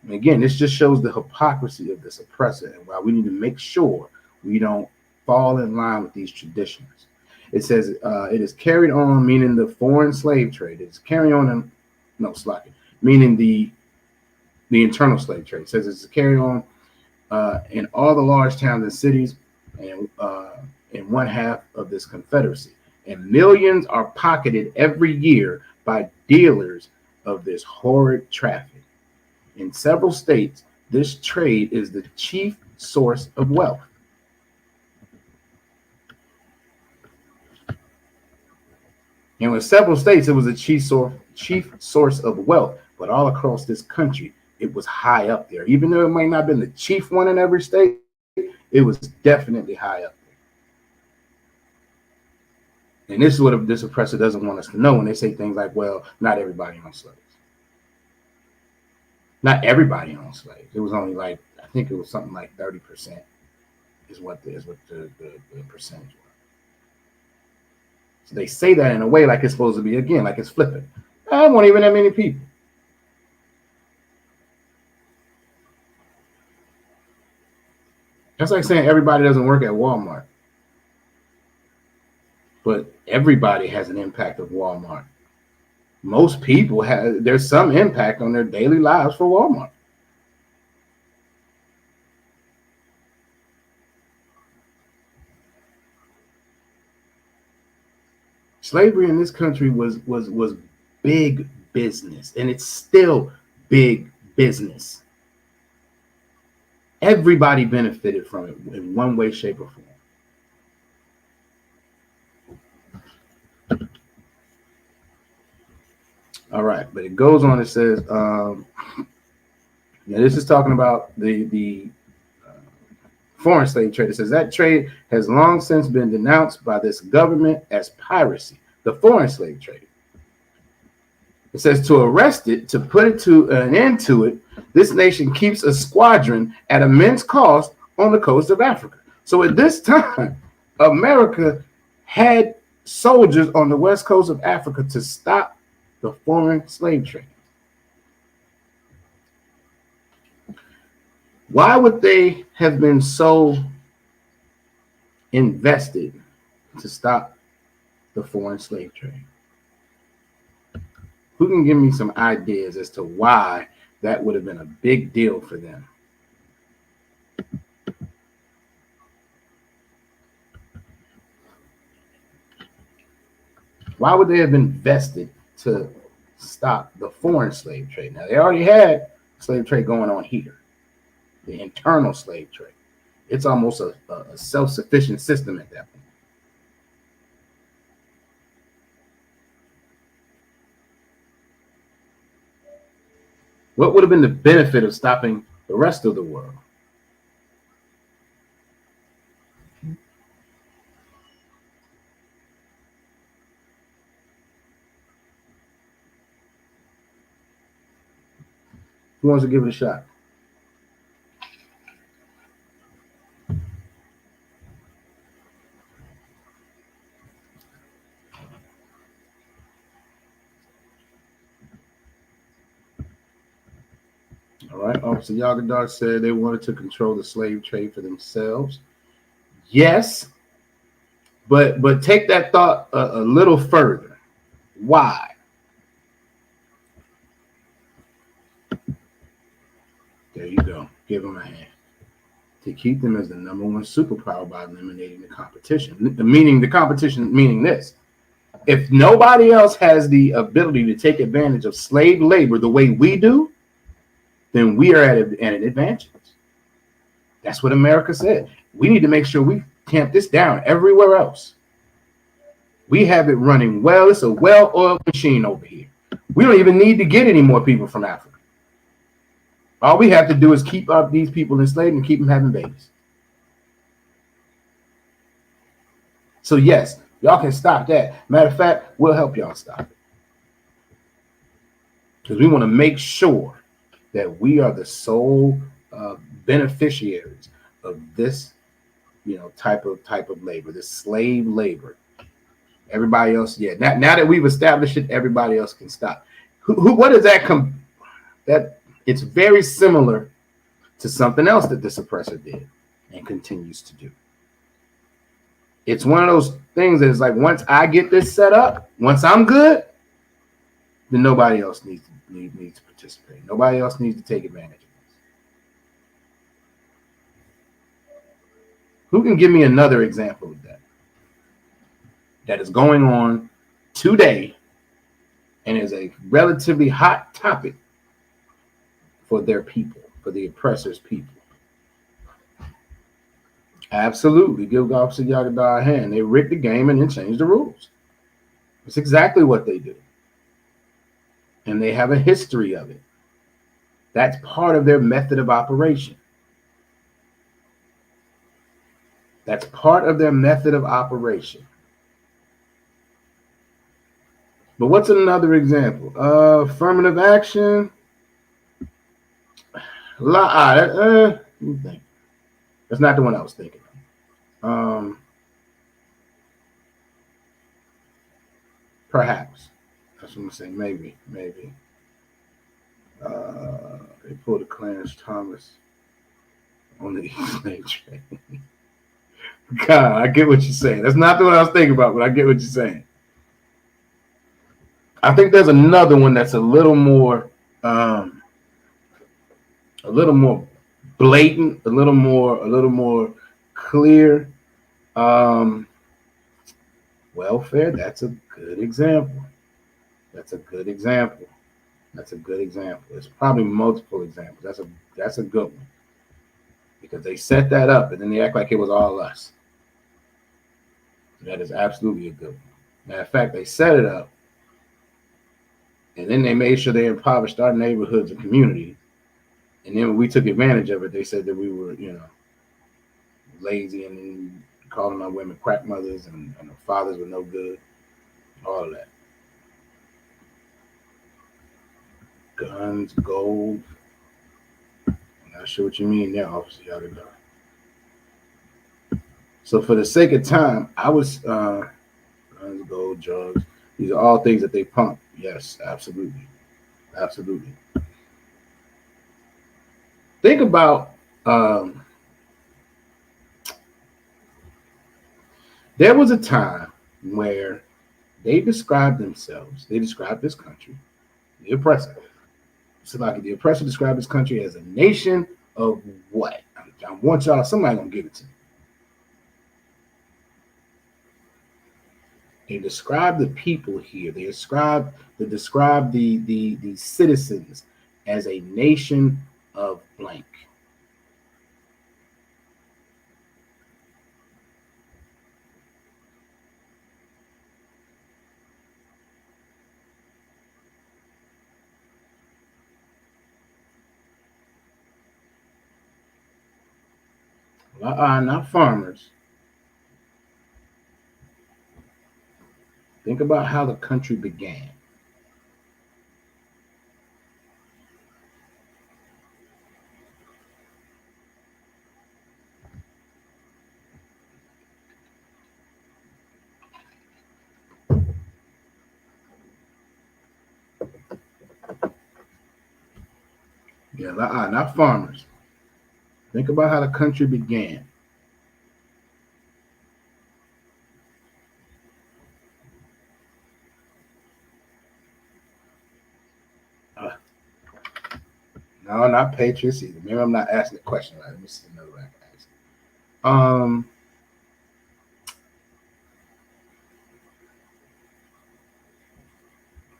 And again, this just shows the hypocrisy of this oppressor and why we need to make sure we don't fall in line with these traditions. It says it is carried on, meaning the foreign slave trade. It's carried on, meaning the internal slave trade. It says it's carried on in all the large towns and cities, and in one half of this confederacy. And millions are pocketed every year by dealers of this horrid traffic. In several states, this trade is the chief source of wealth. And in several states, it was a chief source of wealth, but all across this country, it was high up there. Even though it might not have been the chief one in every state, it was definitely high up there. And this is what this oppressor doesn't want us to know when they say things like, well, not everybody owns slaves. Not everybody owns slaves. It was only I think it was something like 30% is what the percentage was. So they say that in a way like it's supposed to be, again, like it's flippant. I won't even that many people. That's like saying everybody doesn't work at Walmart. But everybody has an impact of Walmart. Most people there's some impact on their daily lives for Walmart. Slavery in this country was big business, and it's still big business. Everybody benefited from it in one way, shape, or form. All right, but it goes on. It says, this is talking about the foreign slave trade. It says that trade has long since been denounced by this government as piracy, the foreign slave trade. It says to arrest it, to put it to an end to it, this nation keeps a squadron at immense cost on the coast of Africa. So at this time, America had soldiers on the west coast of Africa to stop the foreign slave trade. Why would they have been so invested to stop the foreign slave trade? Who can give me some ideas as to why that would have been a big deal for them? Why would they have invested to stop the foreign slave trade? Now, they already had slave trade going on here, the internal slave trade. It's almost a self-sufficient system at that point. What would have been the benefit of stopping the rest of the world? Who wants to give it a shot? All right. Officer Yagadar said they wanted to control the slave trade for themselves. Yes, but take that thought a little further. Why? There you go. Give them a hand. To keep them as the number one superpower by eliminating the competition. The competition meaning this. If nobody else has the ability to take advantage of slave labor the way we do, then we are at an advantage. That's what America said. We need to make sure we tamp this down everywhere else. We have it running well. It's a well-oiled machine over here. We don't even need to get any more people from Africa. All we have to do is keep up these people enslaved and keep them having babies. So yes, y'all can stop that. Matter of fact, we'll help y'all stop it. Because we want to make sure that we are the sole beneficiaries of this, type of labor, this slave labor. Everybody else, yeah. Now that we've established it, everybody else can stop. What does that come? That it's very similar to something else that this oppressor did and continues to do. It's one of those things that is like, once I get this set up, once I'm good, then nobody else needs to participate. Nobody else needs to take advantage of this. Who can give me another example of that is going on today and is a relatively hot topic for their people, for the oppressor's people? Absolutely. Give Officer Yagadar a hand. They rigged the game and then changed the rules. It's exactly what they do. And they have a history of it. That's part of their method of operation. That's part of their method of operation. But what's another example? Affirmative action. Let me think. That's not the one I was thinking of. Perhaps. That's what I'm saying. Maybe. They pulled a Clarence Thomas on the slave train. God, I get what you're saying. That's not the one I was thinking about, but I get what you're saying. I think there's another one that's a little more blatant, a little more clear. Welfare, that's a good example. It's probably multiple examples. That's a good one. Because they set that up and then they act like it was all us. That is absolutely a good one. Matter of fact, they set it up and then they made sure they impoverished our neighborhoods and communities. And then when we took advantage of it, they said that we were, lazy and then calling our women crack mothers and the fathers were no good. All of that. Guns, gold. I'm not sure what you mean there, Officer Yagadar. So for the sake of time, I was guns, gold, drugs. These are all things that they pump. Yes, absolutely. Think about there was a time where they described this country, the oppressor. So like the oppressor described this country as a nation of what? I want y'all, somebody gonna give it to me. They describe the people here. They describe the citizens as a nation of blank. Not farmers. Think about how the country began. Yeah, not farmers. Think about how the country began. Uh, no, not patriots either. Maybe I'm not asking the question right. Let me see another way I can ask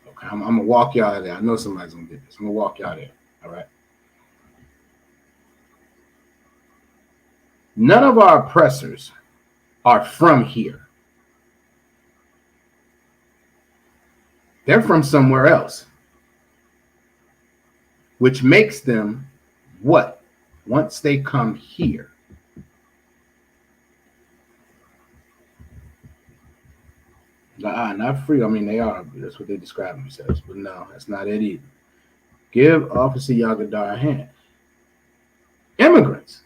it. Okay, I'm gonna walk y'all there. I know somebody's gonna get this. I'm gonna walk y'all there. All right. None of our oppressors are from here. They're from somewhere else, which makes them what? Once they come here, not free. I mean, they are. That's what they describe themselves. But no, that's not it either. Give Officer Yagadar a hand. Immigrants.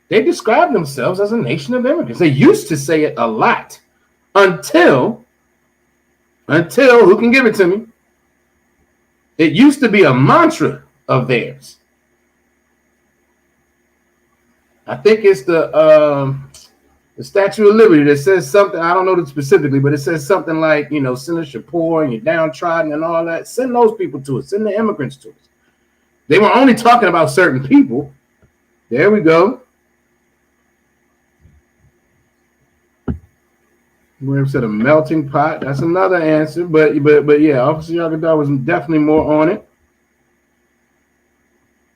They describe themselves as a nation of immigrants. They used to say it a lot until who can give it to me? It used to be a mantra of theirs. I think it's the Statue of Liberty that says something. I don't know it specifically, but it says something like, send us your poor and your downtrodden and all that. Send those people to us. Send the immigrants to us. They were only talking about certain people. There we go. We said a melting pot. That's another answer. But yeah, Officer Yagadar was definitely more on it.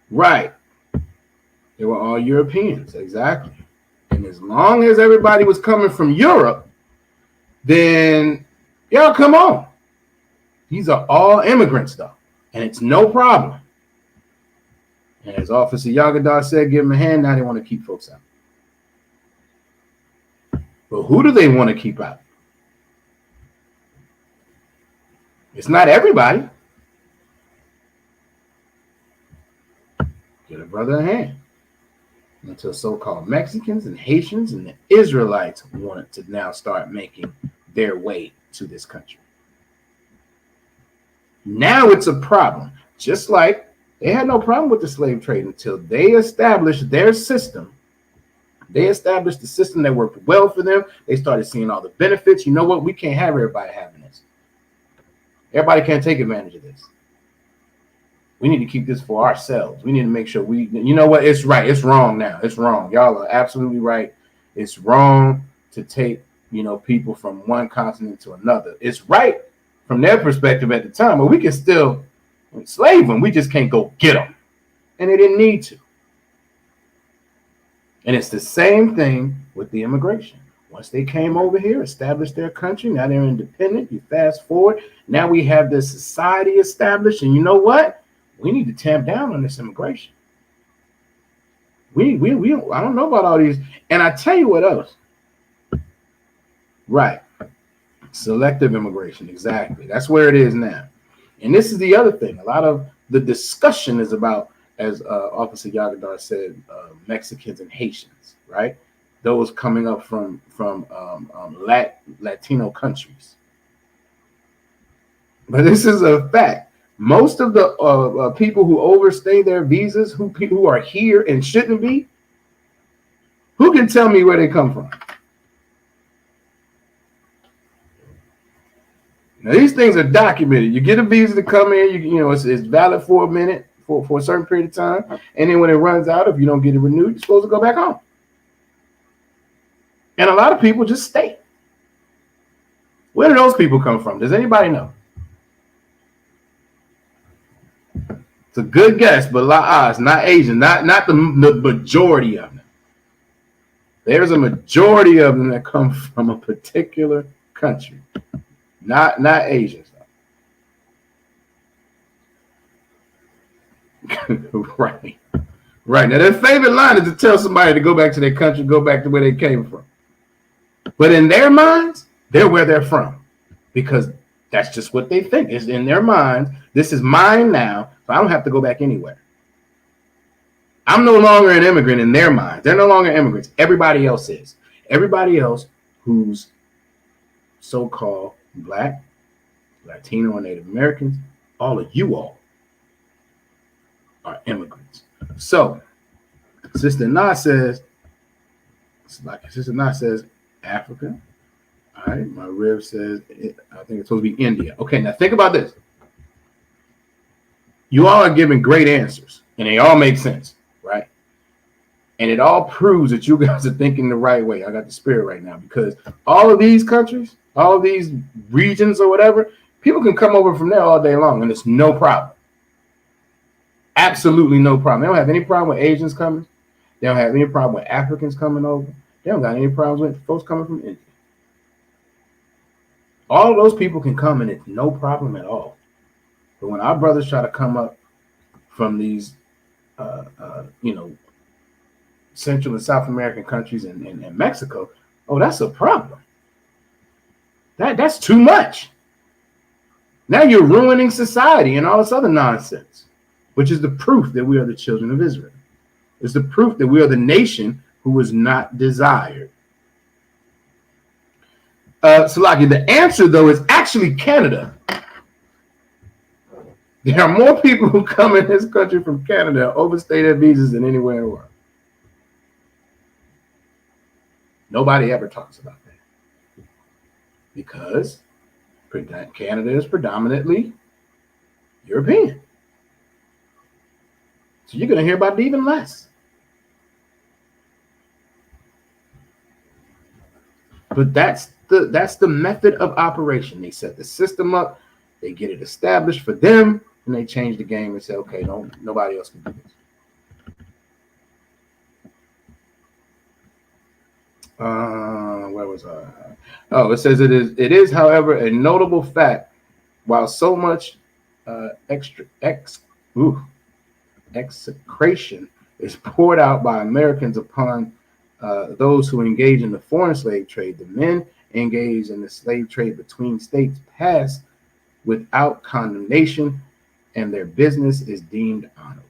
Right. They were all Europeans. Exactly. And as long as everybody was coming from Europe, then y'all come on. These are all immigrants, though. And it's no problem. And as Officer Yagadar said, give them a hand. Now they want to keep folks out. But who do they want to keep out? It's not everybody. Get a brother a hand. Until so-called Mexicans and Haitians and the Israelites wanted to now start making their way to this country. Now it's a problem. Just like they had no problem with the slave trade until they established their system. They established the system that worked well for them. They started seeing all the benefits. You know what? We can't have everybody having this. Everybody can't take advantage of this. We need to keep this for ourselves. We need to make sure you know what? It's right. It's wrong now. It's wrong. Y'all are absolutely right. It's wrong to take, people from one continent to another. It's right from their perspective at the time, but we can still enslave them. We just can't go get them. And they didn't need to. And it's the same thing with the immigration. Once they came over here, established their country, now they're independent. You fast forward, now we have this society established, and you know what? We need to tamp down on this immigration. We I don't know about all these. And I tell you what else. Right. Selective immigration. Exactly. That's where it is now. And this is the other thing. A lot of the discussion is about, as Officer Yagadar said, Mexicans and Haitians, right? Those coming up from Latino countries. But this is a fact. Most of the people who overstay their visas, who are here and shouldn't be, who can tell me where they come from? Now, these things are documented. You get a visa to come in, it's valid for a minute, for a certain period of time. And then when it runs out, if you don't get it renewed, you're supposed to go back home. And a lot of people just stay. Where do those people come from? Does anybody know? It's a good guess, but it's not Asian, not the majority of them. There's a majority of them that come from a particular country, not Asians. Right. Right. Now, their favorite line is to tell somebody to go back to their country, go back to where they came from. But in their minds, they're where they're from because that's just what they think. It's in their minds. This is mine now, so I don't have to go back anywhere. I'm no longer an immigrant in their minds. They're no longer immigrants. Everybody else is. Everybody else who's so-called Black, Latino, or Native Americans, all of you all are immigrants. So, Sister Na says, Africa. All right, my rib says, I think it's supposed to be India. Okay, now think about this. You all are giving great answers, and they all make sense, right? And it all proves that you guys are thinking the right way. I got the spirit right now because all of these countries, all of these regions or whatever, people can come over from there all day long, and it's no problem. Absolutely no problem. They don't have any problem with Asians coming. They don't have any problem with Africans coming over. They don't got any problems with folks coming from India. All of those people can come, and it's no problem at all. But when our brothers try to come up from these, Central and South American countries and Mexico, oh, that's a problem. That's too much. Now you're ruining society and all this other nonsense, which is the proof that we are the children of Israel. It's the proof that we are the nation who was not desired. Salaki, the answer, though, is actually Canada. There are more people who come in this country from Canada overstay their visas than anywhere in the world. Nobody ever talks about that because Canada is predominantly European. So you're going to hear about it even less. But that's the method of operation. They set the system up, they get it established for them, and they change the game and say, okay, nobody else can do this. Where was I? Oh, it says it is, however, a notable fact, while so much execration is poured out by Americans upon those who engage in the foreign slave trade, the men engaged in the slave trade between states pass without condemnation, and their business is deemed honorable.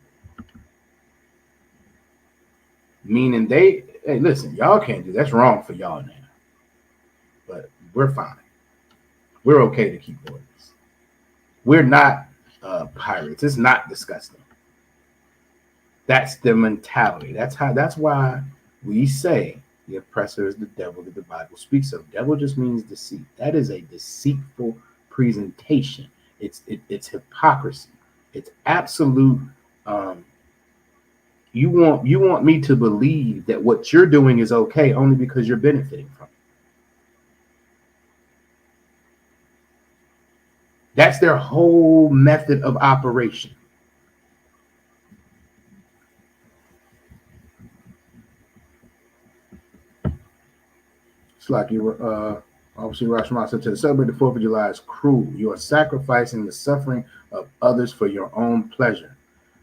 Meaning hey, listen, y'all can't do that's wrong for y'all now. But we're fine. We're okay to keep doing this. We're not pirates. It's not disgusting. That's the mentality. That's why we say the oppressor is the devil that the Bible speaks of. Devil just means deceit. That is a deceitful presentation. It's hypocrisy. It's absolute. You want me to believe that what you're doing is okay only because you're benefiting from it. That's their whole method of operation. It's like you were obviously Rosh Hashanah said to celebrate the 4th of July is cruel. You are sacrificing the suffering of others for your own pleasure,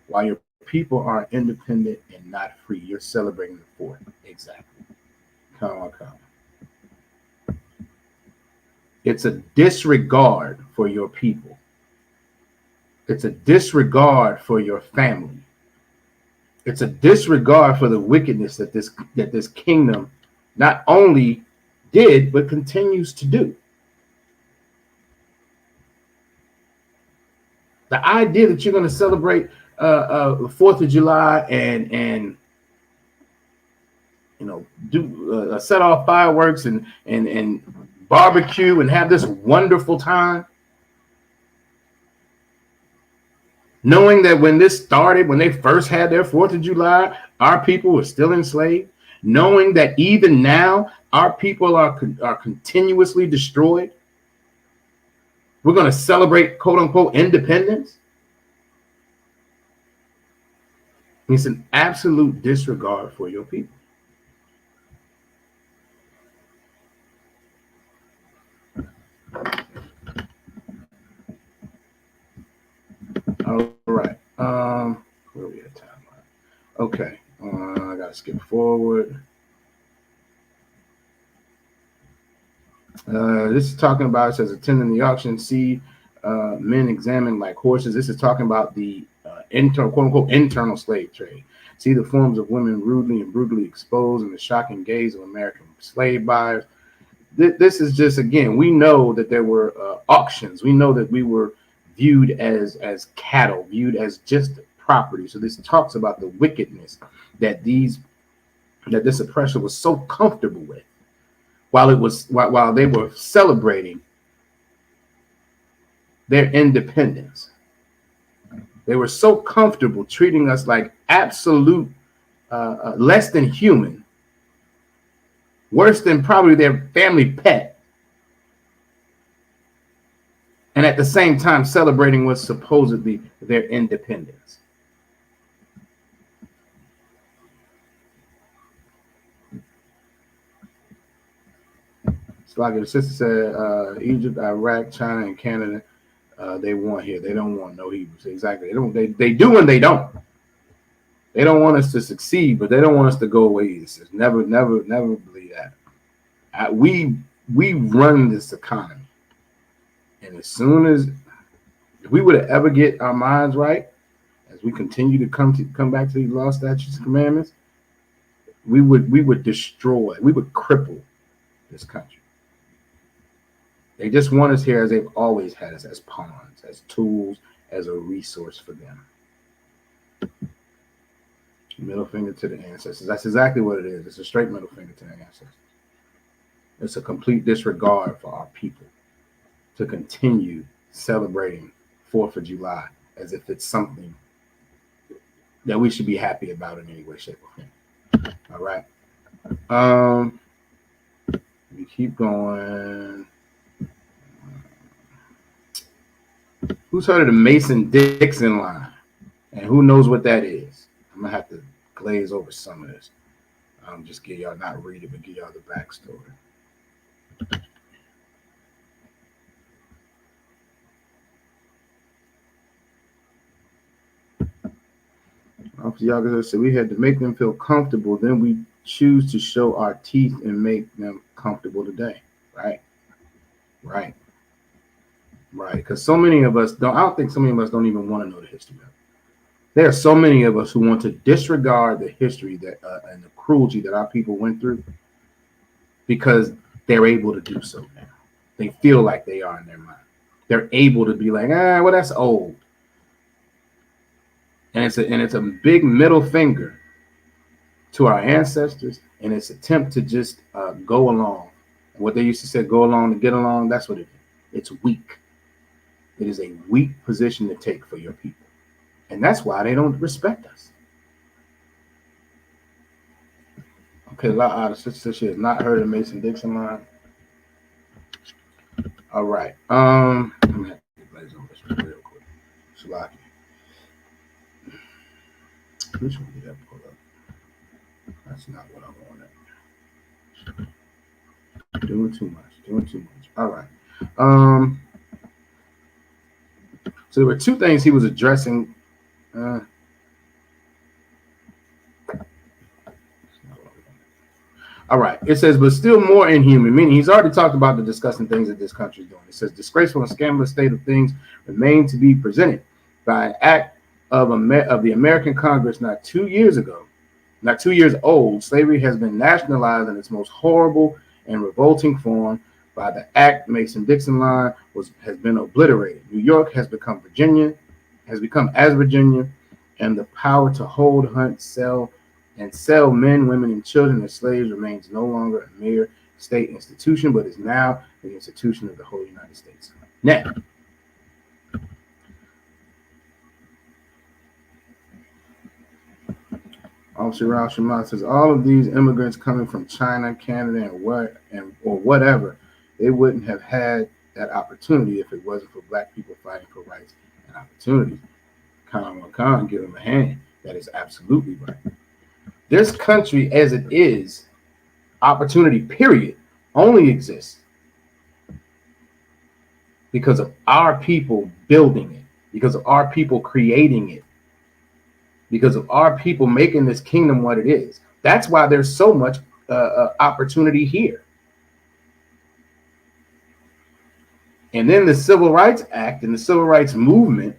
while your people are independent and not free. You're celebrating the 4th. Exactly. Come on. It's a disregard for your people. It's a disregard for your family. It's a disregard for the wickedness that this kingdom not only did, but continues to do. The idea that you're going to celebrate the 4th of July and do set off fireworks and barbecue and have this wonderful time, knowing that when this started, when they first had their 4th of July, our people were still enslaved, knowing that even now our people are continuously destroyed. We're going to celebrate, quote unquote, independence. It's an absolute disregard for your people. All right. Where are we at time? Okay, I gotta skip forward. This is talking about, it says, attending the auction, see men examined like horses. This is talking about the internal, quote unquote, internal slave trade. See the forms of women rudely and brutally exposed in the shocking gaze of American slave buyers. This is just, again, we know that there were auctions. We know that we were viewed as cattle, viewed as just property. So this talks about the wickedness that this oppressor was so comfortable with, while they were celebrating their independence. They were so comfortable treating us like absolute less than human, worse than probably their family pet, and at the same time celebrating what's supposedly their independence. It's like the sister said, Egypt, Iraq, China, and Canada, they want here. They don't want no Hebrews. Exactly. They don't. They do and they don't. They don't want us to succeed, but they don't want us to go away. It's never believe that. We run this economy, and as soon as if we were to ever get our minds right, as we continue to come back to these laws, statutes, and commandments, we would destroy, we would cripple this country. They just want us here as they've always had us, as pawns, as tools, as a resource for them. Middle finger to the ancestors. That's exactly what it is. It's a straight middle finger to the ancestors. It's a complete disregard for our people to continue celebrating 4th of July as if it's something that we should be happy about in any way, shape, or form. All right. We keep going. Who's heard of the Mason-Dixon line? And who knows what that is? I'm gonna have to glaze over some of this. Just give y'all, not read it, but give y'all the backstory. Y'all said we had to make them feel comfortable, then we choose to show our teeth and make them comfortable today. Right. Because so many of us don't. I don't think so many of us don't even want to know the history of it. There are so many of us who want to disregard the history that and the cruelty that our people went through because they're able to do so now. They feel like they are in their mind. They're able to be like, well, that's old. And it's a big middle finger to our ancestors, and its attempt to just go along. What they used to say, go along to get along. That's what it is. It's weak. It is a weak position to take for your people. And that's why they don't respect us. Okay, a lot of sister she has not heard of the Mason-Dixon line. All right. Let me have to glaze over this real quick. Shalaki. Which one did that pull up? That's not what I wanted. Doing too much. All right. So there were two things he was addressing. All right. It says, but still more inhuman, meaning he's already talked about the disgusting things that this country is doing. It says, disgraceful and scandalous state of things remain to be presented by an act of the American Congress not 2 years ago, not 2 years old. Slavery has been nationalized in its most horrible and revolting form. By the act, Mason-Dixon line has been obliterated. New York has become as Virginia, and the power to hold, hunt, sell men, women, and children as slaves remains no longer a mere state institution, but is now the institution of the whole United States. Now, Officer Rao Shaman says all of these immigrants coming from China, Canada, or whatever, they wouldn't have had that opportunity if it wasn't for Black people fighting for rights and opportunities. Khan, give them a hand. That is absolutely right. This country, as it is, opportunity, period, only exists because of our people building it, because of our people creating it, because of our people making this kingdom what it is. That's why there's so much opportunity here. And then the Civil Rights Act and the Civil Rights Movement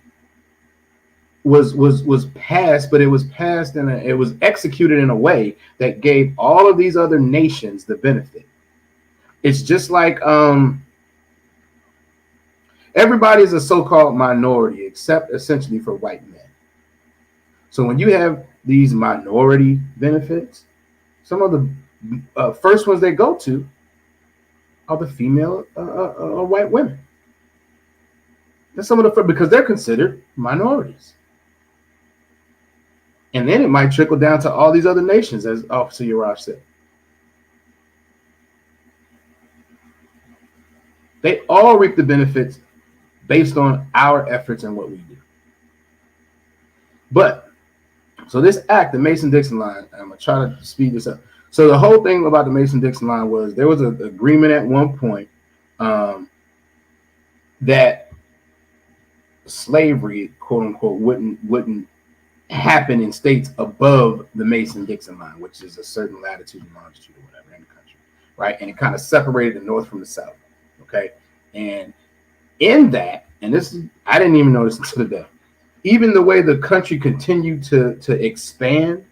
was passed, but it was passed it was executed in a way that gave all of these other nations the benefit. It's just like everybody's a so-called minority, except essentially for white men. So when you have these minority benefits, some of the first ones they go to are the female white women. That's some of the, because they're considered minorities. And then it might trickle down to all these other nations, as Officer Yaraj said. They all reap the benefits based on our efforts and what we do. But, so this act, the Mason-Dixon line, I'm going to try to speed this up. So the whole thing about the Mason-Dixon line was there was an agreement at one point that slavery, quote unquote, wouldn't happen in states above the Mason-Dixon line, which is a certain latitude and longitude or whatever in the country, right? And it kind of separated the North from the South, okay? And in that, and this is, I didn't even notice until today, even the way the country continued to expand,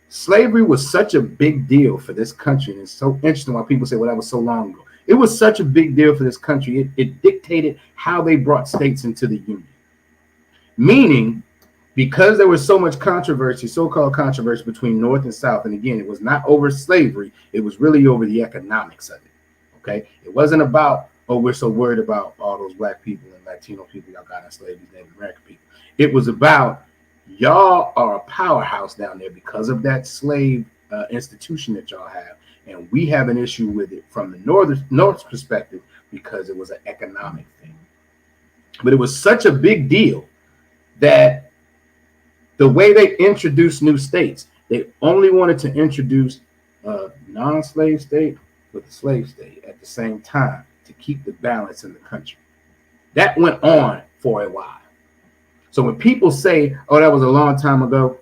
slavery was such a big deal for this country. And it's so interesting why people say, well, that was so long ago. It was such a big deal for this country. It dictated how they brought states into the Union. Meaning, because there was so much controversy, so-called controversy between North and South, and again, it was not over slavery, it was really over the economics of it, okay? It wasn't about, oh, we're so worried about all those black people and Latino people y'all got enslaved, these Native American people. It was about, y'all are a powerhouse down there because of that slave institution that y'all have, and we have an issue with it from the North's perspective because it was an economic thing. But it was such a big deal that the way they introduced new states, they only wanted to introduce a non-slave state with a slave state at the same time to keep the balance in the country. That went on for a while. So when people say, oh, that was a long time ago,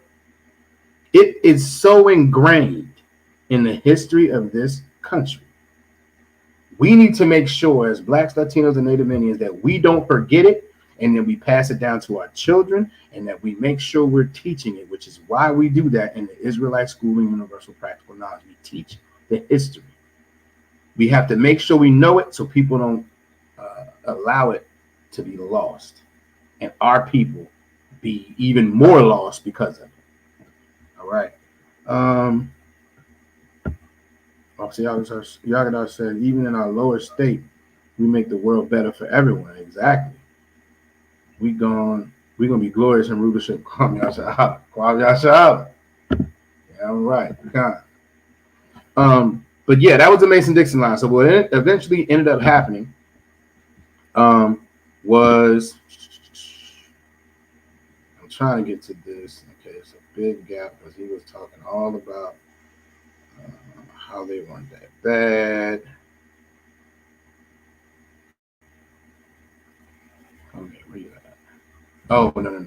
it is so ingrained in the history of this country. We need to make sure as Blacks, Latinos, and Native Indians that we don't forget it, and then we pass it down to our children, and that we make sure we're teaching it, which is why we do that in the Israelite School of Universal Practical Knowledge. We teach the history. We have to make sure we know it so people don't allow it to be lost, and our people be even more lost because of it. All right. Yagadah said, even in our lower state, we make the world better for everyone. Exactly. We're gonna be glorious in rulership. Yeah, I'm right. But yeah, that was the Mason-Dixon line. So what eventually ended up happening was, I'm trying to get to this. Okay, it's a big gap because he was talking all about how they weren't that bad. Okay, where you at? Oh, no. I don't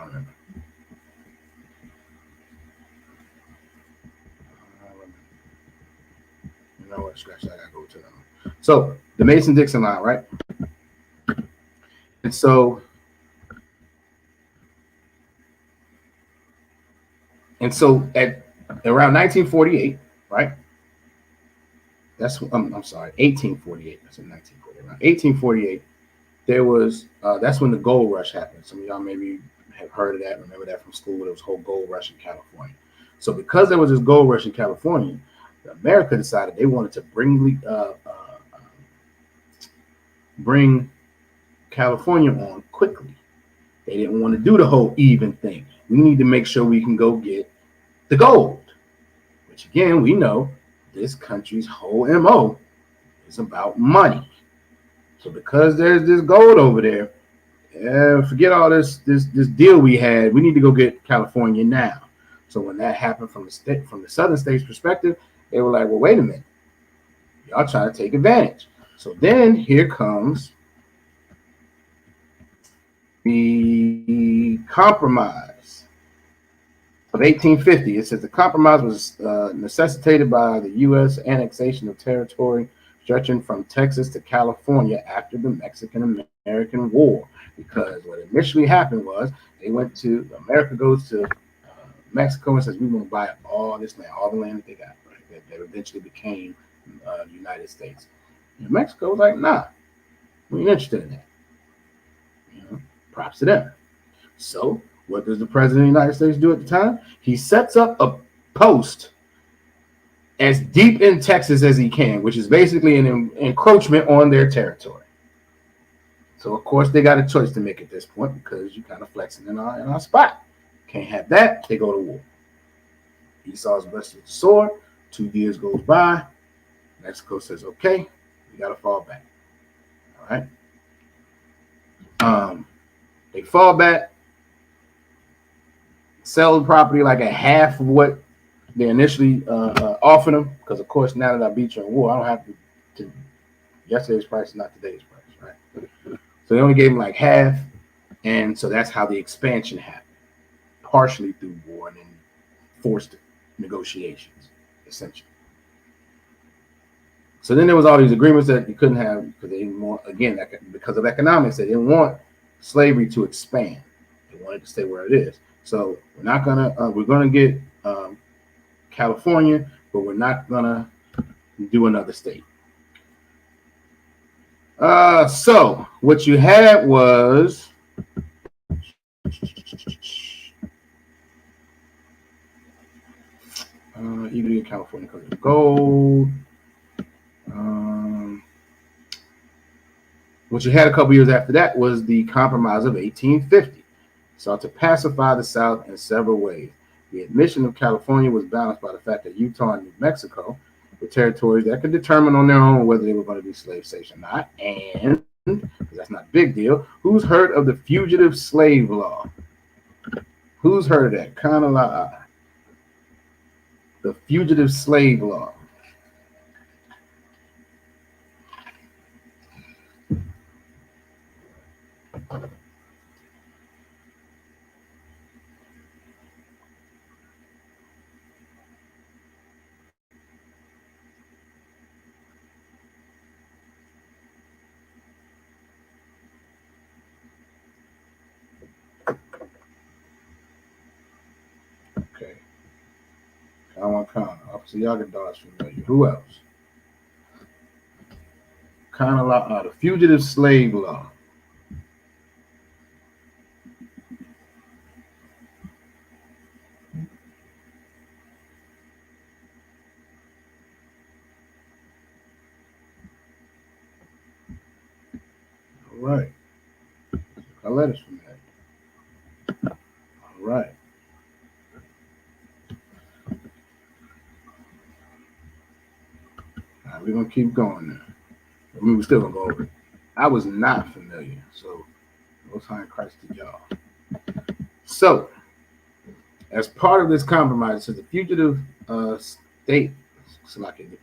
remember. You know what? Scratch that. I gotta go to them. So the Mason-Dixon line, right? And so at around 1948, right? That's I'm sorry, 1848. That's in 1948. Around 1848, there was that's when the gold rush happened. Some of y'all maybe have heard of that, remember that from school. There was a whole gold rush in California. So because there was this gold rush in California, America decided they wanted to bring California on quickly. They didn't want to do the whole even thing. We need to make sure we can go get the gold, which again, we know this country's whole MO is about money. So because there's this gold over there, forget all this deal we had. We need to go get California now. So when that happened from the southern states' perspective, they were like, well, wait a minute. Y'all trying to take advantage. So then here comes the compromise. of 1850. It says the compromise was necessitated by the U.S. annexation of territory stretching from Texas to California after the Mexican-American War. Because what initially happened was they went to America goes to Mexico and says we want to buy all this land, all the land that they got, right? That eventually became the United States. And Mexico was like, nah, we ain't interested in that. You know, props to them. So what does the president of the United States do at the time? He sets up a post as deep in Texas as he can, which is basically an encroachment on their territory. So, of course, they got a choice to make at this point because you're kind of flexing in our spot. Can't have that. They go to war. Esau's blessed with the sword. 2 years goes by. Mexico says, okay, we got to fall back. All right. They fall back, sell the property like at half of what they initially offered them. Because, of course, now that I beat you in war, I don't have to yesterday's price is not today's price, right? So they only gave them like half. And so that's how the expansion happened. Partially through war and then forced negotiations, essentially. So then there was all these agreements that you couldn't have because they didn't want, again, because of economics, they didn't want slavery to expand. They wanted to stay where it is. So we're gonna get California, but we're not gonna do another state. So what you had was you can get California because of gold. What you had a couple years after that was the Compromise of 1850, sought to pacify the South in several ways. The admission of California was balanced by the fact that Utah and New Mexico were territories that could determine on their own whether they were going to be slave states or not. And because that's not a big deal, who's heard of the fugitive slave law? Who's heard of that? Kanala'a. The fugitive slave law. Okay. Officer Yagadar is familiar. Who else? The fugitive slave law. All right. I letters from that. All right. All right, we're gonna keep going now. I mean, we're still gonna go over it. I was not familiar, so most high in Christ to y'all. So, as part of this compromise, so the fugitive the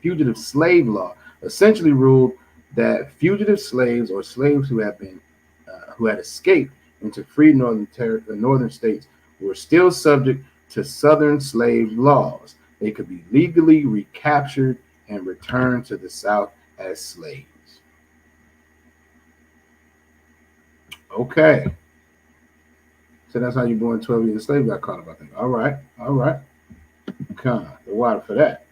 fugitive slave law essentially ruled that fugitive slaves or slaves who had escaped into free northern states were still subject to southern slave laws. They could be legally recaptured and returned to the South as slaves. Okay. So that's how you born 12 years a slave got caught up, I think. All right. Come on, the water for that.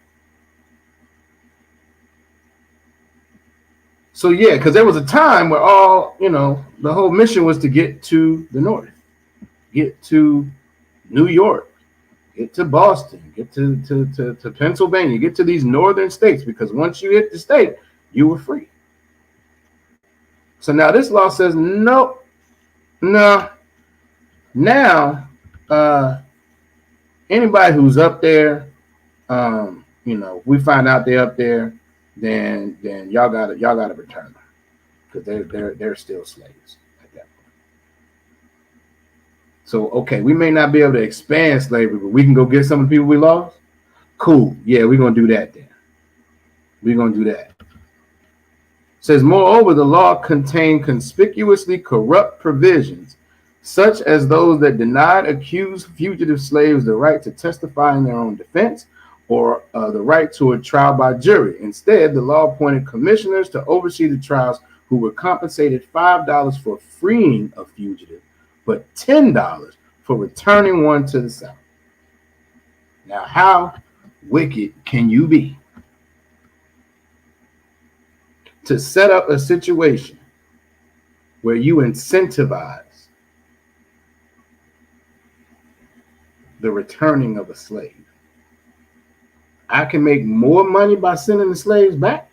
So yeah, because there was a time where the whole mission was to get to the north, get to New York, get to Boston, get to Pennsylvania, get to these northern states, because once you hit the state, you were free. So now this law says no. Now, anybody who's up there, we find out they're up there, then y'all gotta return them because they're still slaves at that point. So okay, we may not be able to expand slavery, but we can go get some of the people we lost. Cool, yeah, we're gonna do that then. We're gonna do that. It says, moreover, the law contained conspicuously corrupt provisions such as those that denied accused fugitive slaves the right to testify in their own defense or the right to a trial by jury. Instead, the law appointed commissioners to oversee the trials who were compensated $5 for freeing a fugitive, but $10 for returning one to the South. Now, how wicked can you be to set up a situation where you incentivize the returning of a slave? I can make more money by sending the slaves back.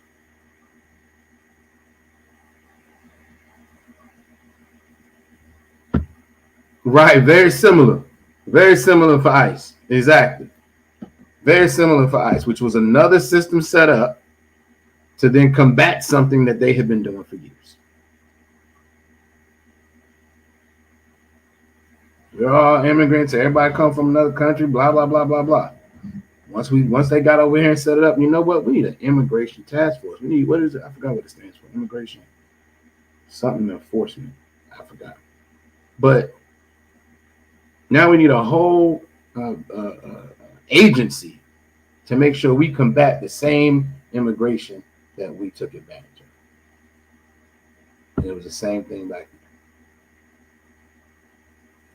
Right, very similar. Very similar for ICE. Exactly. Very similar for ICE, which was another system set up to then combat something that they had been doing for years. We're all immigrants. Everybody come from another country. Blah blah blah blah blah. Once they got over here and set it up, you know what? We need an immigration task force. We need, what is it? I forgot what it stands for. Immigration something enforcement. I forgot. But now we need a whole agency to make sure we combat the same immigration that we took advantage of. And it was the same thing back then.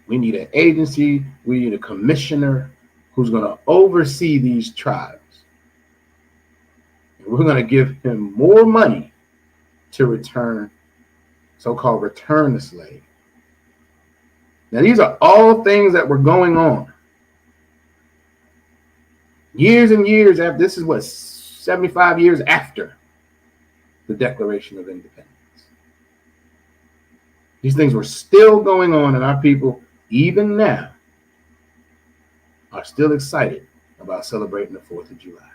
We need an agency. We need a commissioner who's going to oversee these tribes. And we're going to give him more money to return, so-called return the slave. Now, these are all things that were going on years and years after. This is what, 75 years after the Declaration of Independence. These things were still going on, and our people, even now, are still excited about celebrating the 4th of July.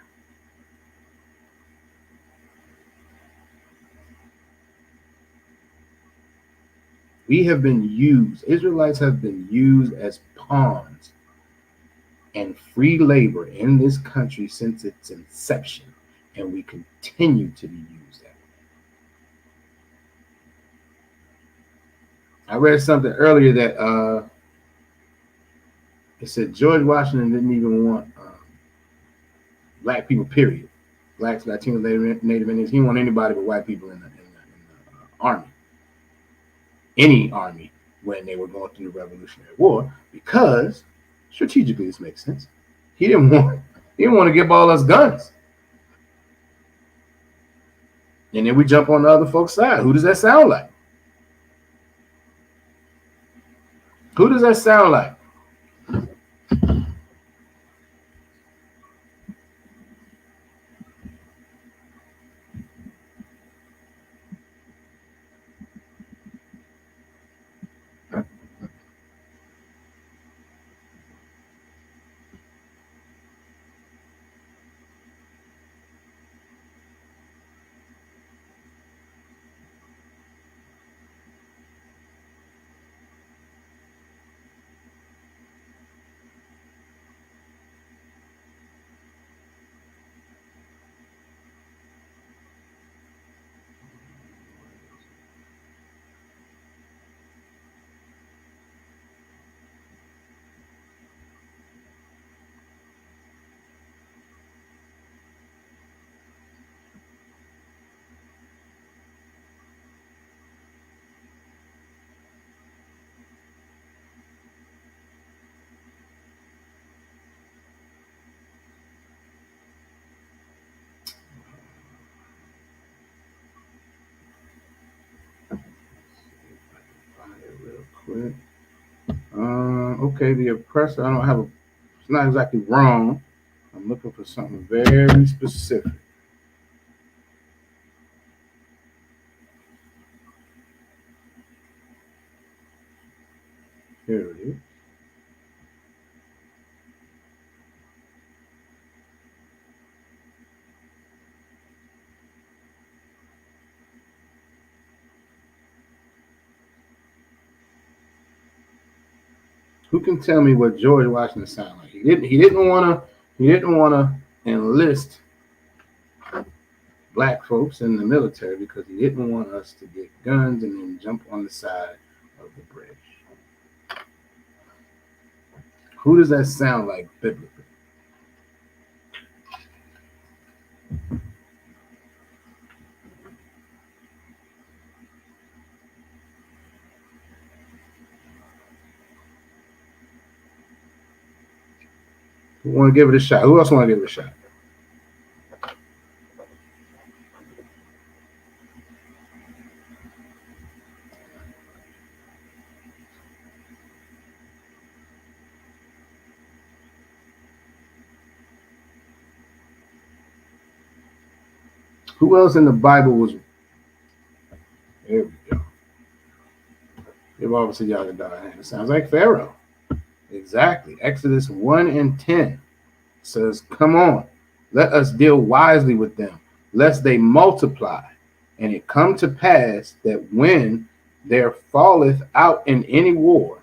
We have been used, Israelites have been used as pawns and free labor in this country since its inception, and we continue to be used that way. I read something earlier that it said George Washington didn't even want black people, period. Blacks, Latinos, Native Indians. He didn't want anybody but white people in the army. Any army when they were going through the Revolutionary War, because strategically this makes sense. He didn't want to give all us guns. And then we jump on the other folks' side. Who does that sound like? Who does that sound like? Quick. Okay, the oppressor. I don't have a. It's not exactly wrong. I'm looking for something very specific. Here it is. Who can tell me what George Washington sounded like? He didn't want to enlist black folks in the military because he didn't want us to get guns and then jump on the side of the bridge. Who does that sound like biblically? Who want to give it a shot? Who else want to give it a shot? Who else in the Bible was? There we go. They've obviously y'all can die. It sounds like Pharaoh. Exactly. Exodus 1 and 10 says, "Come on, let us deal wisely with them, lest they multiply. And it come to pass that when there falleth out in any war,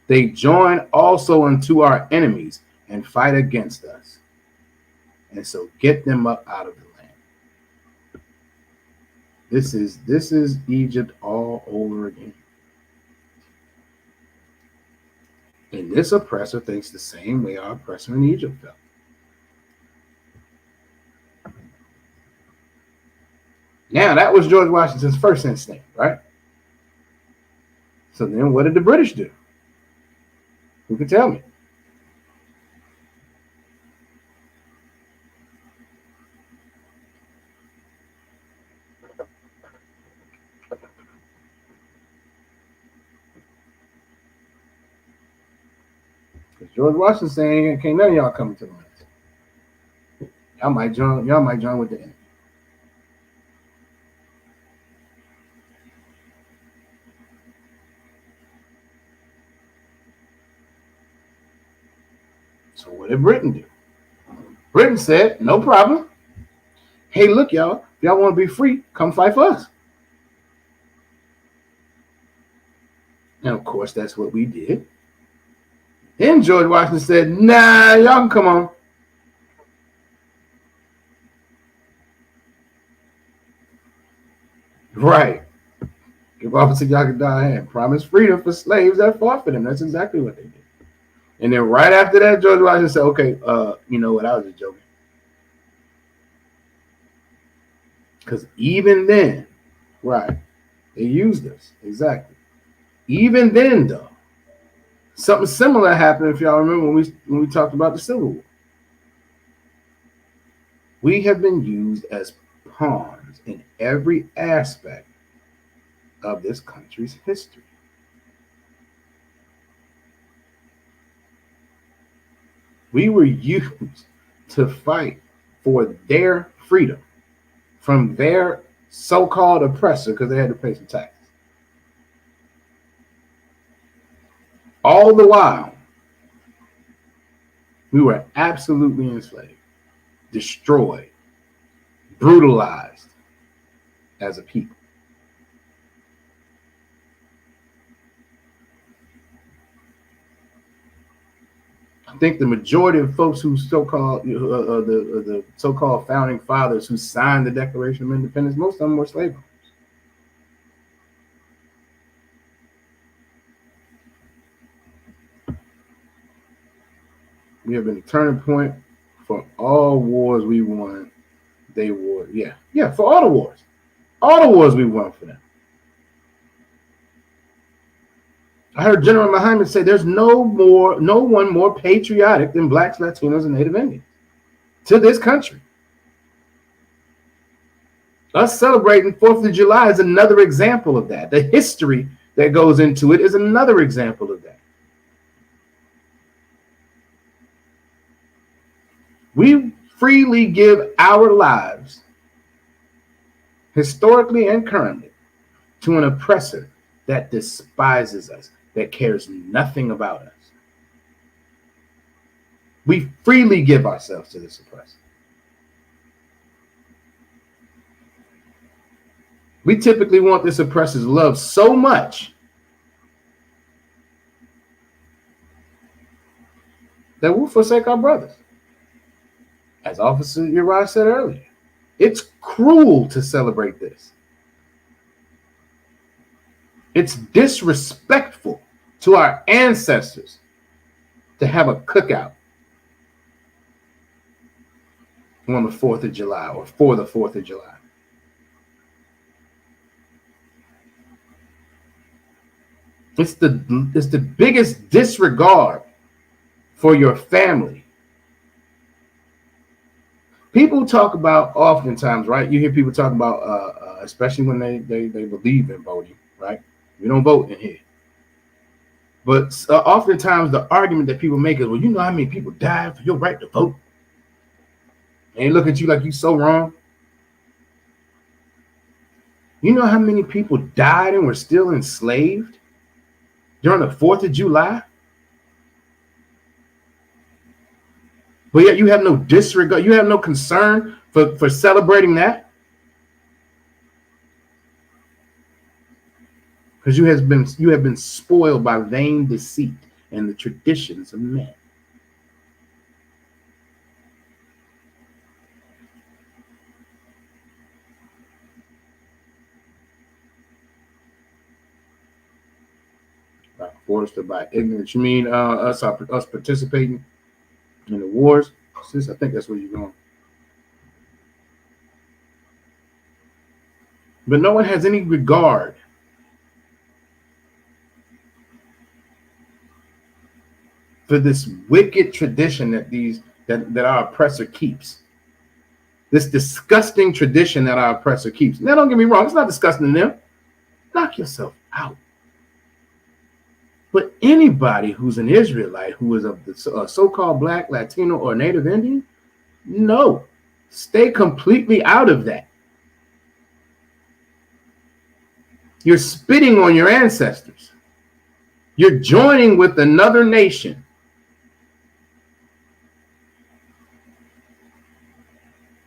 they join also unto our enemies and fight against us. And so get them up out of the land." This is Egypt all over again. And this oppressor thinks the same way our oppressor in Egypt felt. Now, that was George Washington's first instinct, right? So then what did the British do? Who can tell me? Because George Washington saying, "Can't none of y'all come to the land. Y'all might join with the enemy." So what did Britain do? Britain said, "No problem. Hey, look, y'all, if y'all want to be free, come fight for us." And of course, that's what we did. Then George Washington said, "Nah, y'all can come on." Right. Give officer y'all can die and promise freedom for slaves that fought for them. That's exactly what they did. And then right after that, George Washington said, "Okay, you know what? I was just joking." Because even then, right, they used us. Exactly. Even then, though, something similar happened, if y'all remember when we talked about the Civil War. We have been used as pawns in every aspect of this country's history. We were used to fight for their freedom from their so-called oppressor because they had to pay some taxes. All the while, we were absolutely enslaved, destroyed, brutalized as a people. I think the majority of folks who so-called the so-called founding fathers who signed the Declaration of Independence, most of them were slave owners. We have been a turning point for all wars we won. They were, for all the wars we won for them. I heard General Muhammad say there's no one more patriotic than blacks, Latinos, and Native Indians to this country. Us celebrating 4th of July is another example of that. The history that goes into it is another example of that. We freely give our lives, historically and currently, to an oppressor that despises us, that cares nothing about us. We freely give ourselves to this oppressor. We typically want this oppressor's love so much that we'll forsake our brothers. As Officer Uriah said earlier, it's cruel to celebrate this. It's disrespectful to our ancestors to have a cookout on the 4th of July or for the 4th of July. It's the biggest disregard for your family. People talk about oftentimes, right? You hear people talk about, especially when they believe in voting, right? We don't vote in here. But oftentimes the argument that people make is, well, you know how many people died for your right to vote? And they look at you like you're so wrong. You know how many people died and were still enslaved during the 4th of July? But yet you have no disregard, you have no concern for celebrating that? Because you have been spoiled by vain deceit and the traditions of men. Forced or by ignorance. You mean us participating in the wars? Sis, I think that's where you're going. But no one has any regard for this wicked tradition that our oppressor keeps. This disgusting tradition that our oppressor keeps. Now, don't get me wrong, it's not disgusting to them. Knock yourself out. But anybody who's an Israelite who is of the so-called Black, Latino, or Native Indian, no, stay completely out of that. You're spitting on your ancestors. You're joining with another nation.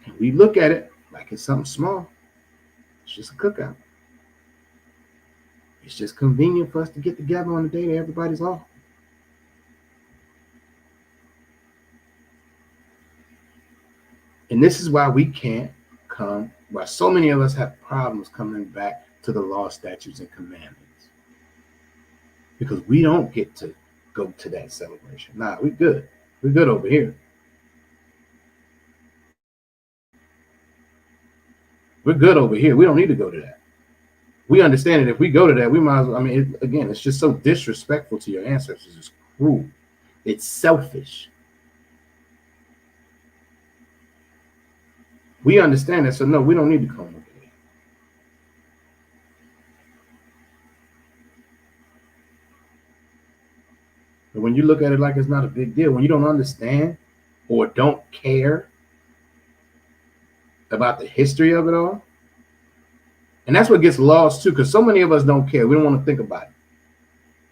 And we look at it like it's something small. It's just a cookout. It's just convenient for us to get together on the day that everybody's off. And this is why we can't come, why so many of us have problems coming back to the law, statutes, and commandments. Because we don't get to go to that celebration. Nah, we're good. We're good over here. We're good over here. We don't need to go to that. We understand that if we go to that, we might as well, again, it's just so disrespectful to your ancestors. It's cruel. It's selfish. We understand that, so no, we don't need to come over there. But when you look at it like it's not a big deal, when you don't understand or don't care about the history of it all, and that's what gets lost too, because so many of us don't care. We don't want to think about it.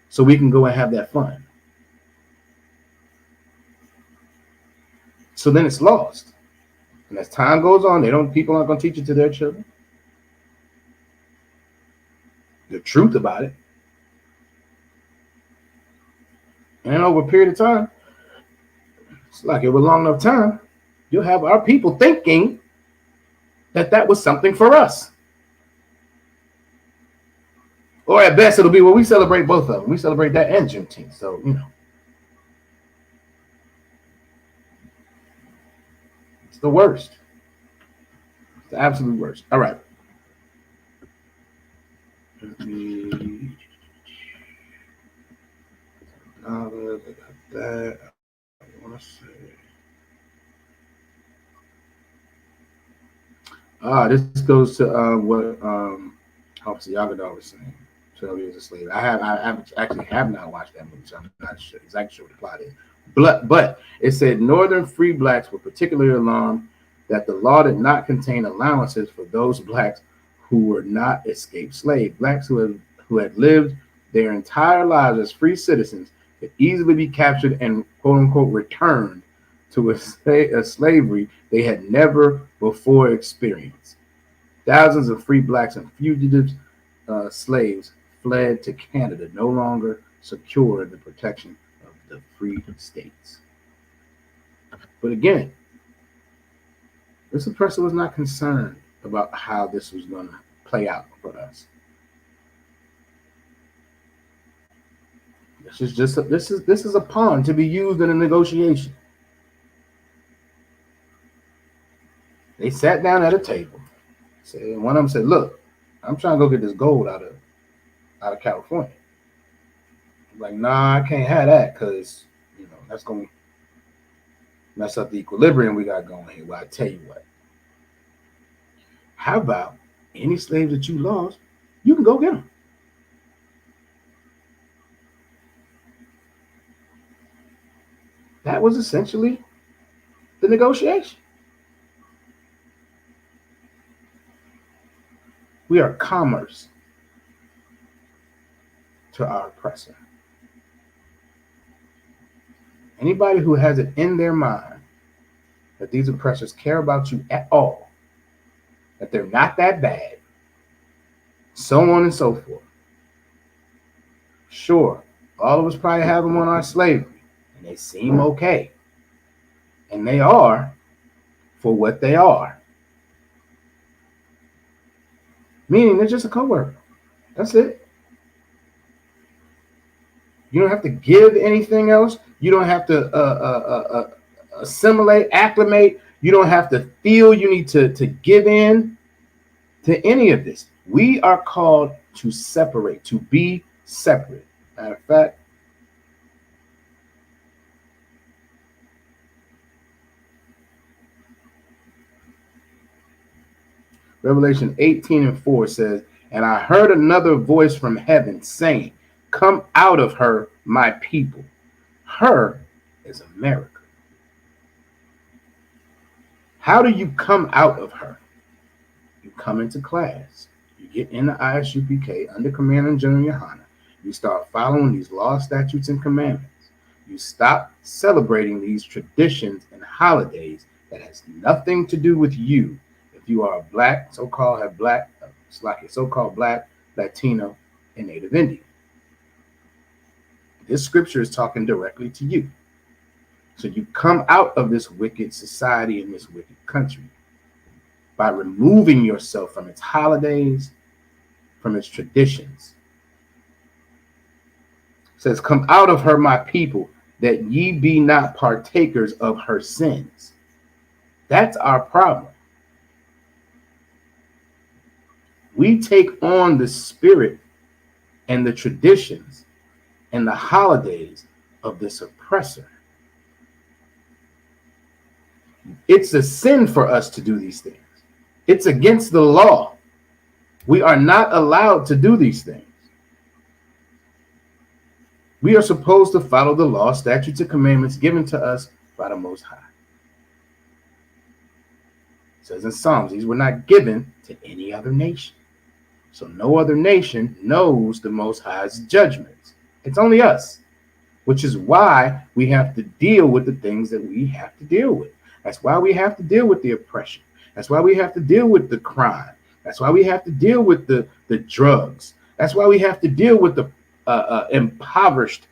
So we can go and have that fun. So then it's lost. And as time goes on, people aren't going to teach it to their children. The truth about it. And over a period of time, it's like over a long enough time, you'll have our people thinking that was something for us. Or at best, it'll be, well, we celebrate both of them. We celebrate that and Juneteenth. So, it's the worst. It's the absolute worst. All right. That. I want to say. This goes to what Officer Yagadar was saying. 12 Years a Slave. I actually have not watched that movie, so I'm not sure exactly what the plot is. But it said Northern free blacks were particularly alarmed that the law did not contain allowances for those blacks who were not escaped slaves. Blacks who had lived their entire lives as free citizens could easily be captured and quote unquote returned to a slavery they had never before experienced. Thousands of free blacks and fugitive slaves fled to Canada, no longer secure in the protection of the free states. But again, this oppressor was not concerned about how this was going to play out for us. This is a pawn to be used in a negotiation. They sat down at a table. One of them said, "Look, I'm trying to go get this gold out of California." I'm like, nah, I can't have that because that's gonna mess up the equilibrium we got going here. Well, I tell you what, how about any slaves that you lost, you can go get them. That was essentially the negotiation. We are commerce to our oppressor. Anybody who has it in their mind that these oppressors care about you at all, that they're not that bad, so on and so forth. Sure, all of us probably have them on our slavery, and they seem okay. And they are for what they are. Meaning they're just a coworker. That's it. You don't have to give anything else. You don't have to assimilate, acclimate. You don't have to feel you need to give in to any of this. We are called to separate, to be separate. Matter of fact, Revelation 18:4 says, "And I heard another voice from heaven saying, 'Come out of her, my people.'" Her is America. How do you come out of her? You come into class. You get in the ISUPK under Command and General Yohana. You start following these laws, statutes, and commandments. You stop celebrating these traditions and holidays that has nothing to do with you. If you are a black, so-called black, Latino, and Native Indian. This scripture is talking directly to you. So you come out of this wicked society and this wicked country by removing yourself from its holidays, from its traditions. It says, "Come out of her, my people, that ye be not partakers of her sins." That's our problem. We take on the spirit and the traditions and the holidays of this oppressor. It's a sin for us to do these things. It's against the law. We are not allowed to do these things. We are supposed to follow the law, statutes, and commandments given to us by the Most High. It says in Psalms, these were not given to any other nation. So no other nation knows the Most High's judgments. It's only us, which is why we have to deal with the things that we have to deal with. That's why we have to deal with the oppression. That's why we have to deal with the crime. That's why we have to deal with the drugs. That's why we have to deal with the impoverished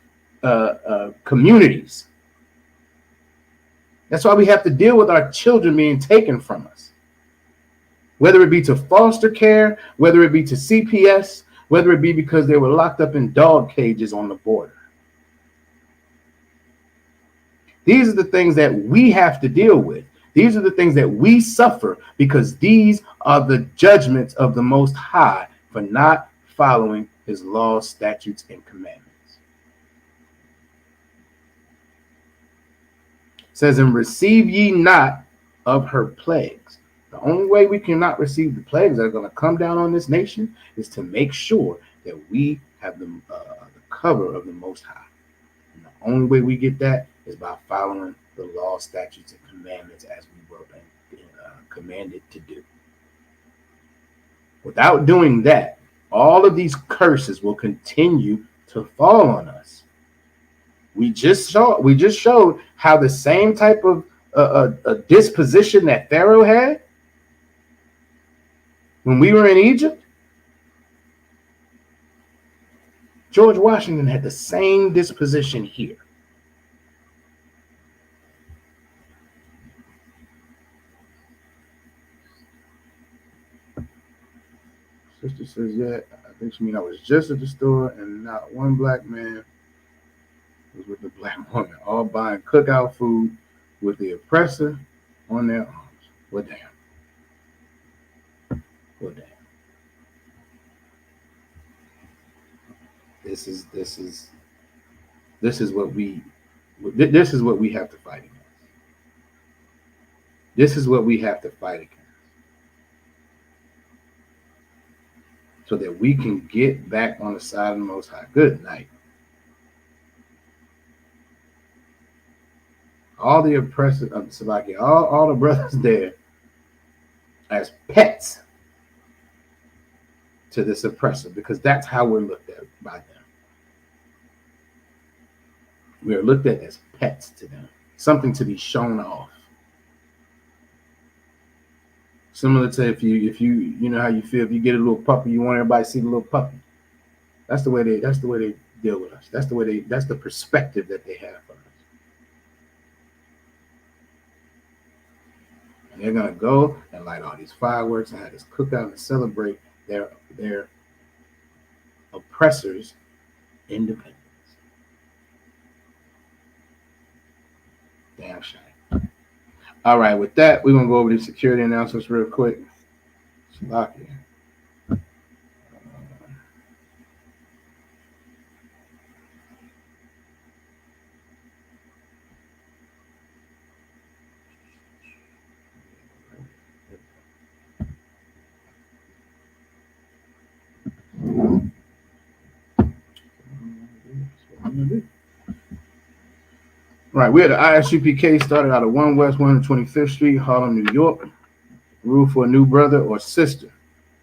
communities. That's why we have to deal with our children being taken from us. Whether it be to foster care, whether it be to CPS, whether it be because they were locked up in dog cages on the border. These are the things that we have to deal with. These are the things that we suffer because these are the judgments of the Most High for not following his laws, statutes, and commandments. It says, "And receive ye not of her plagues." The only way we cannot receive the plagues that are going to come down on this nation is to make sure that we have the cover of the Most High. And the only way we get that is by following the law, statutes, and commandments as we were commanded to do. Without doing that, all of these curses will continue to fall on us. We just showed how the same type of disposition that Pharaoh had when we were in Egypt, George Washington had the same disposition here. Sister says, "Yeah, I think she mean I was just at the store and not one black man black women, all buying cookout food with the oppressor on their arms. Well, damn. Well, damn. This is what we have to fight against. This is what we have to fight against, so that we can get back on the side of the Most High. Good night. All the oppressors of Slovakia, all the brothers there as pets to this oppressor, because that's how we're looked at by them. We are looked at as pets to them, something to be shown off. Similar to if you you know how you feel if you get a little puppy, you want everybody to see the little puppy. That's the way they deal with us. That's the perspective that they have for us. And they're gonna go and light all these fireworks and have this cookout and celebrate their oppressors' independence. Damn shame. All right, with that, we're gonna go over the security announcements real quick. Slovakia. Right, we had the ISUPK started out of 1 West 125th Street, Harlem, New York. Rule for a new brother or sister.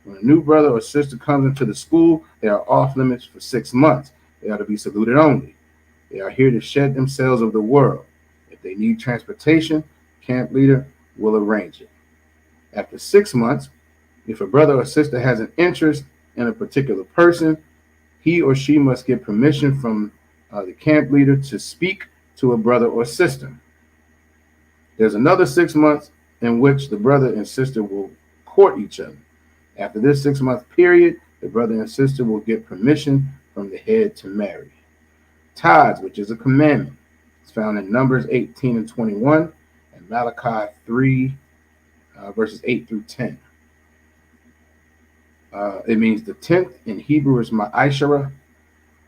When a new brother or sister comes into the school, they are off limits for 6 months. They are to be saluted only. They are here to shed themselves of the world. If they need transportation, camp leader will arrange it. After 6 months, if a brother or sister has an interest in a particular person, he or she must get permission from the camp leader to speak to a brother or sister. There's another 6 months in which the brother and sister will court each other. After this 6 month period, the brother and sister will get permission from the head to marry. Tithes, which is a commandment, is found in Numbers 18 and 21 and Malachi 3, verses 8 through 10. It means the 10th in Hebrew is ma'ashara,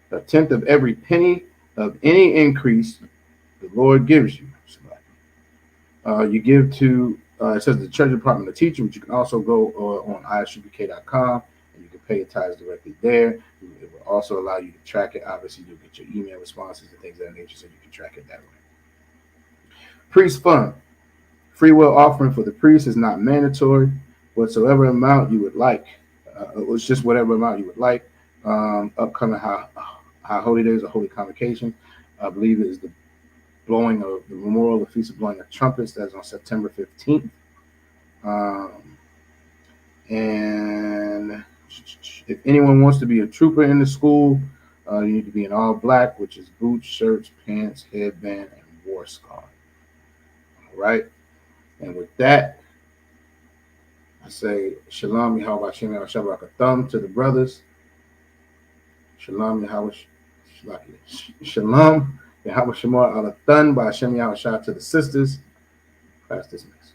the 10th of every penny of any increase the Lord gives you. You give to, it says the Treasury Department of Teaching, but you can also go on ISUPK.com and you can pay your tithes directly there. It will also allow you to track it. Obviously, you'll get your email responses and things of that nature, so you can track it that way. Priest fund. Free will offering for the priest is not mandatory. Whatsoever amount you would like. It's just whatever amount you would like. Upcoming high holy days or holy convocation. I believe it is the blowing of the memorial, the feast of blowing of trumpets. That's on September 15th. And if anyone wants to be a trooper in the school, you need to be in all black, which is boots, shirts, pants, headband, and war scarf. All right. And with that, I say Shalom Yahweh Hashem Shabbat thumb to the brothers. Shalom Yahweh Shalom Yahweh Shemar Alathan by Hashem Yahweh to the sisters. Class dismissed.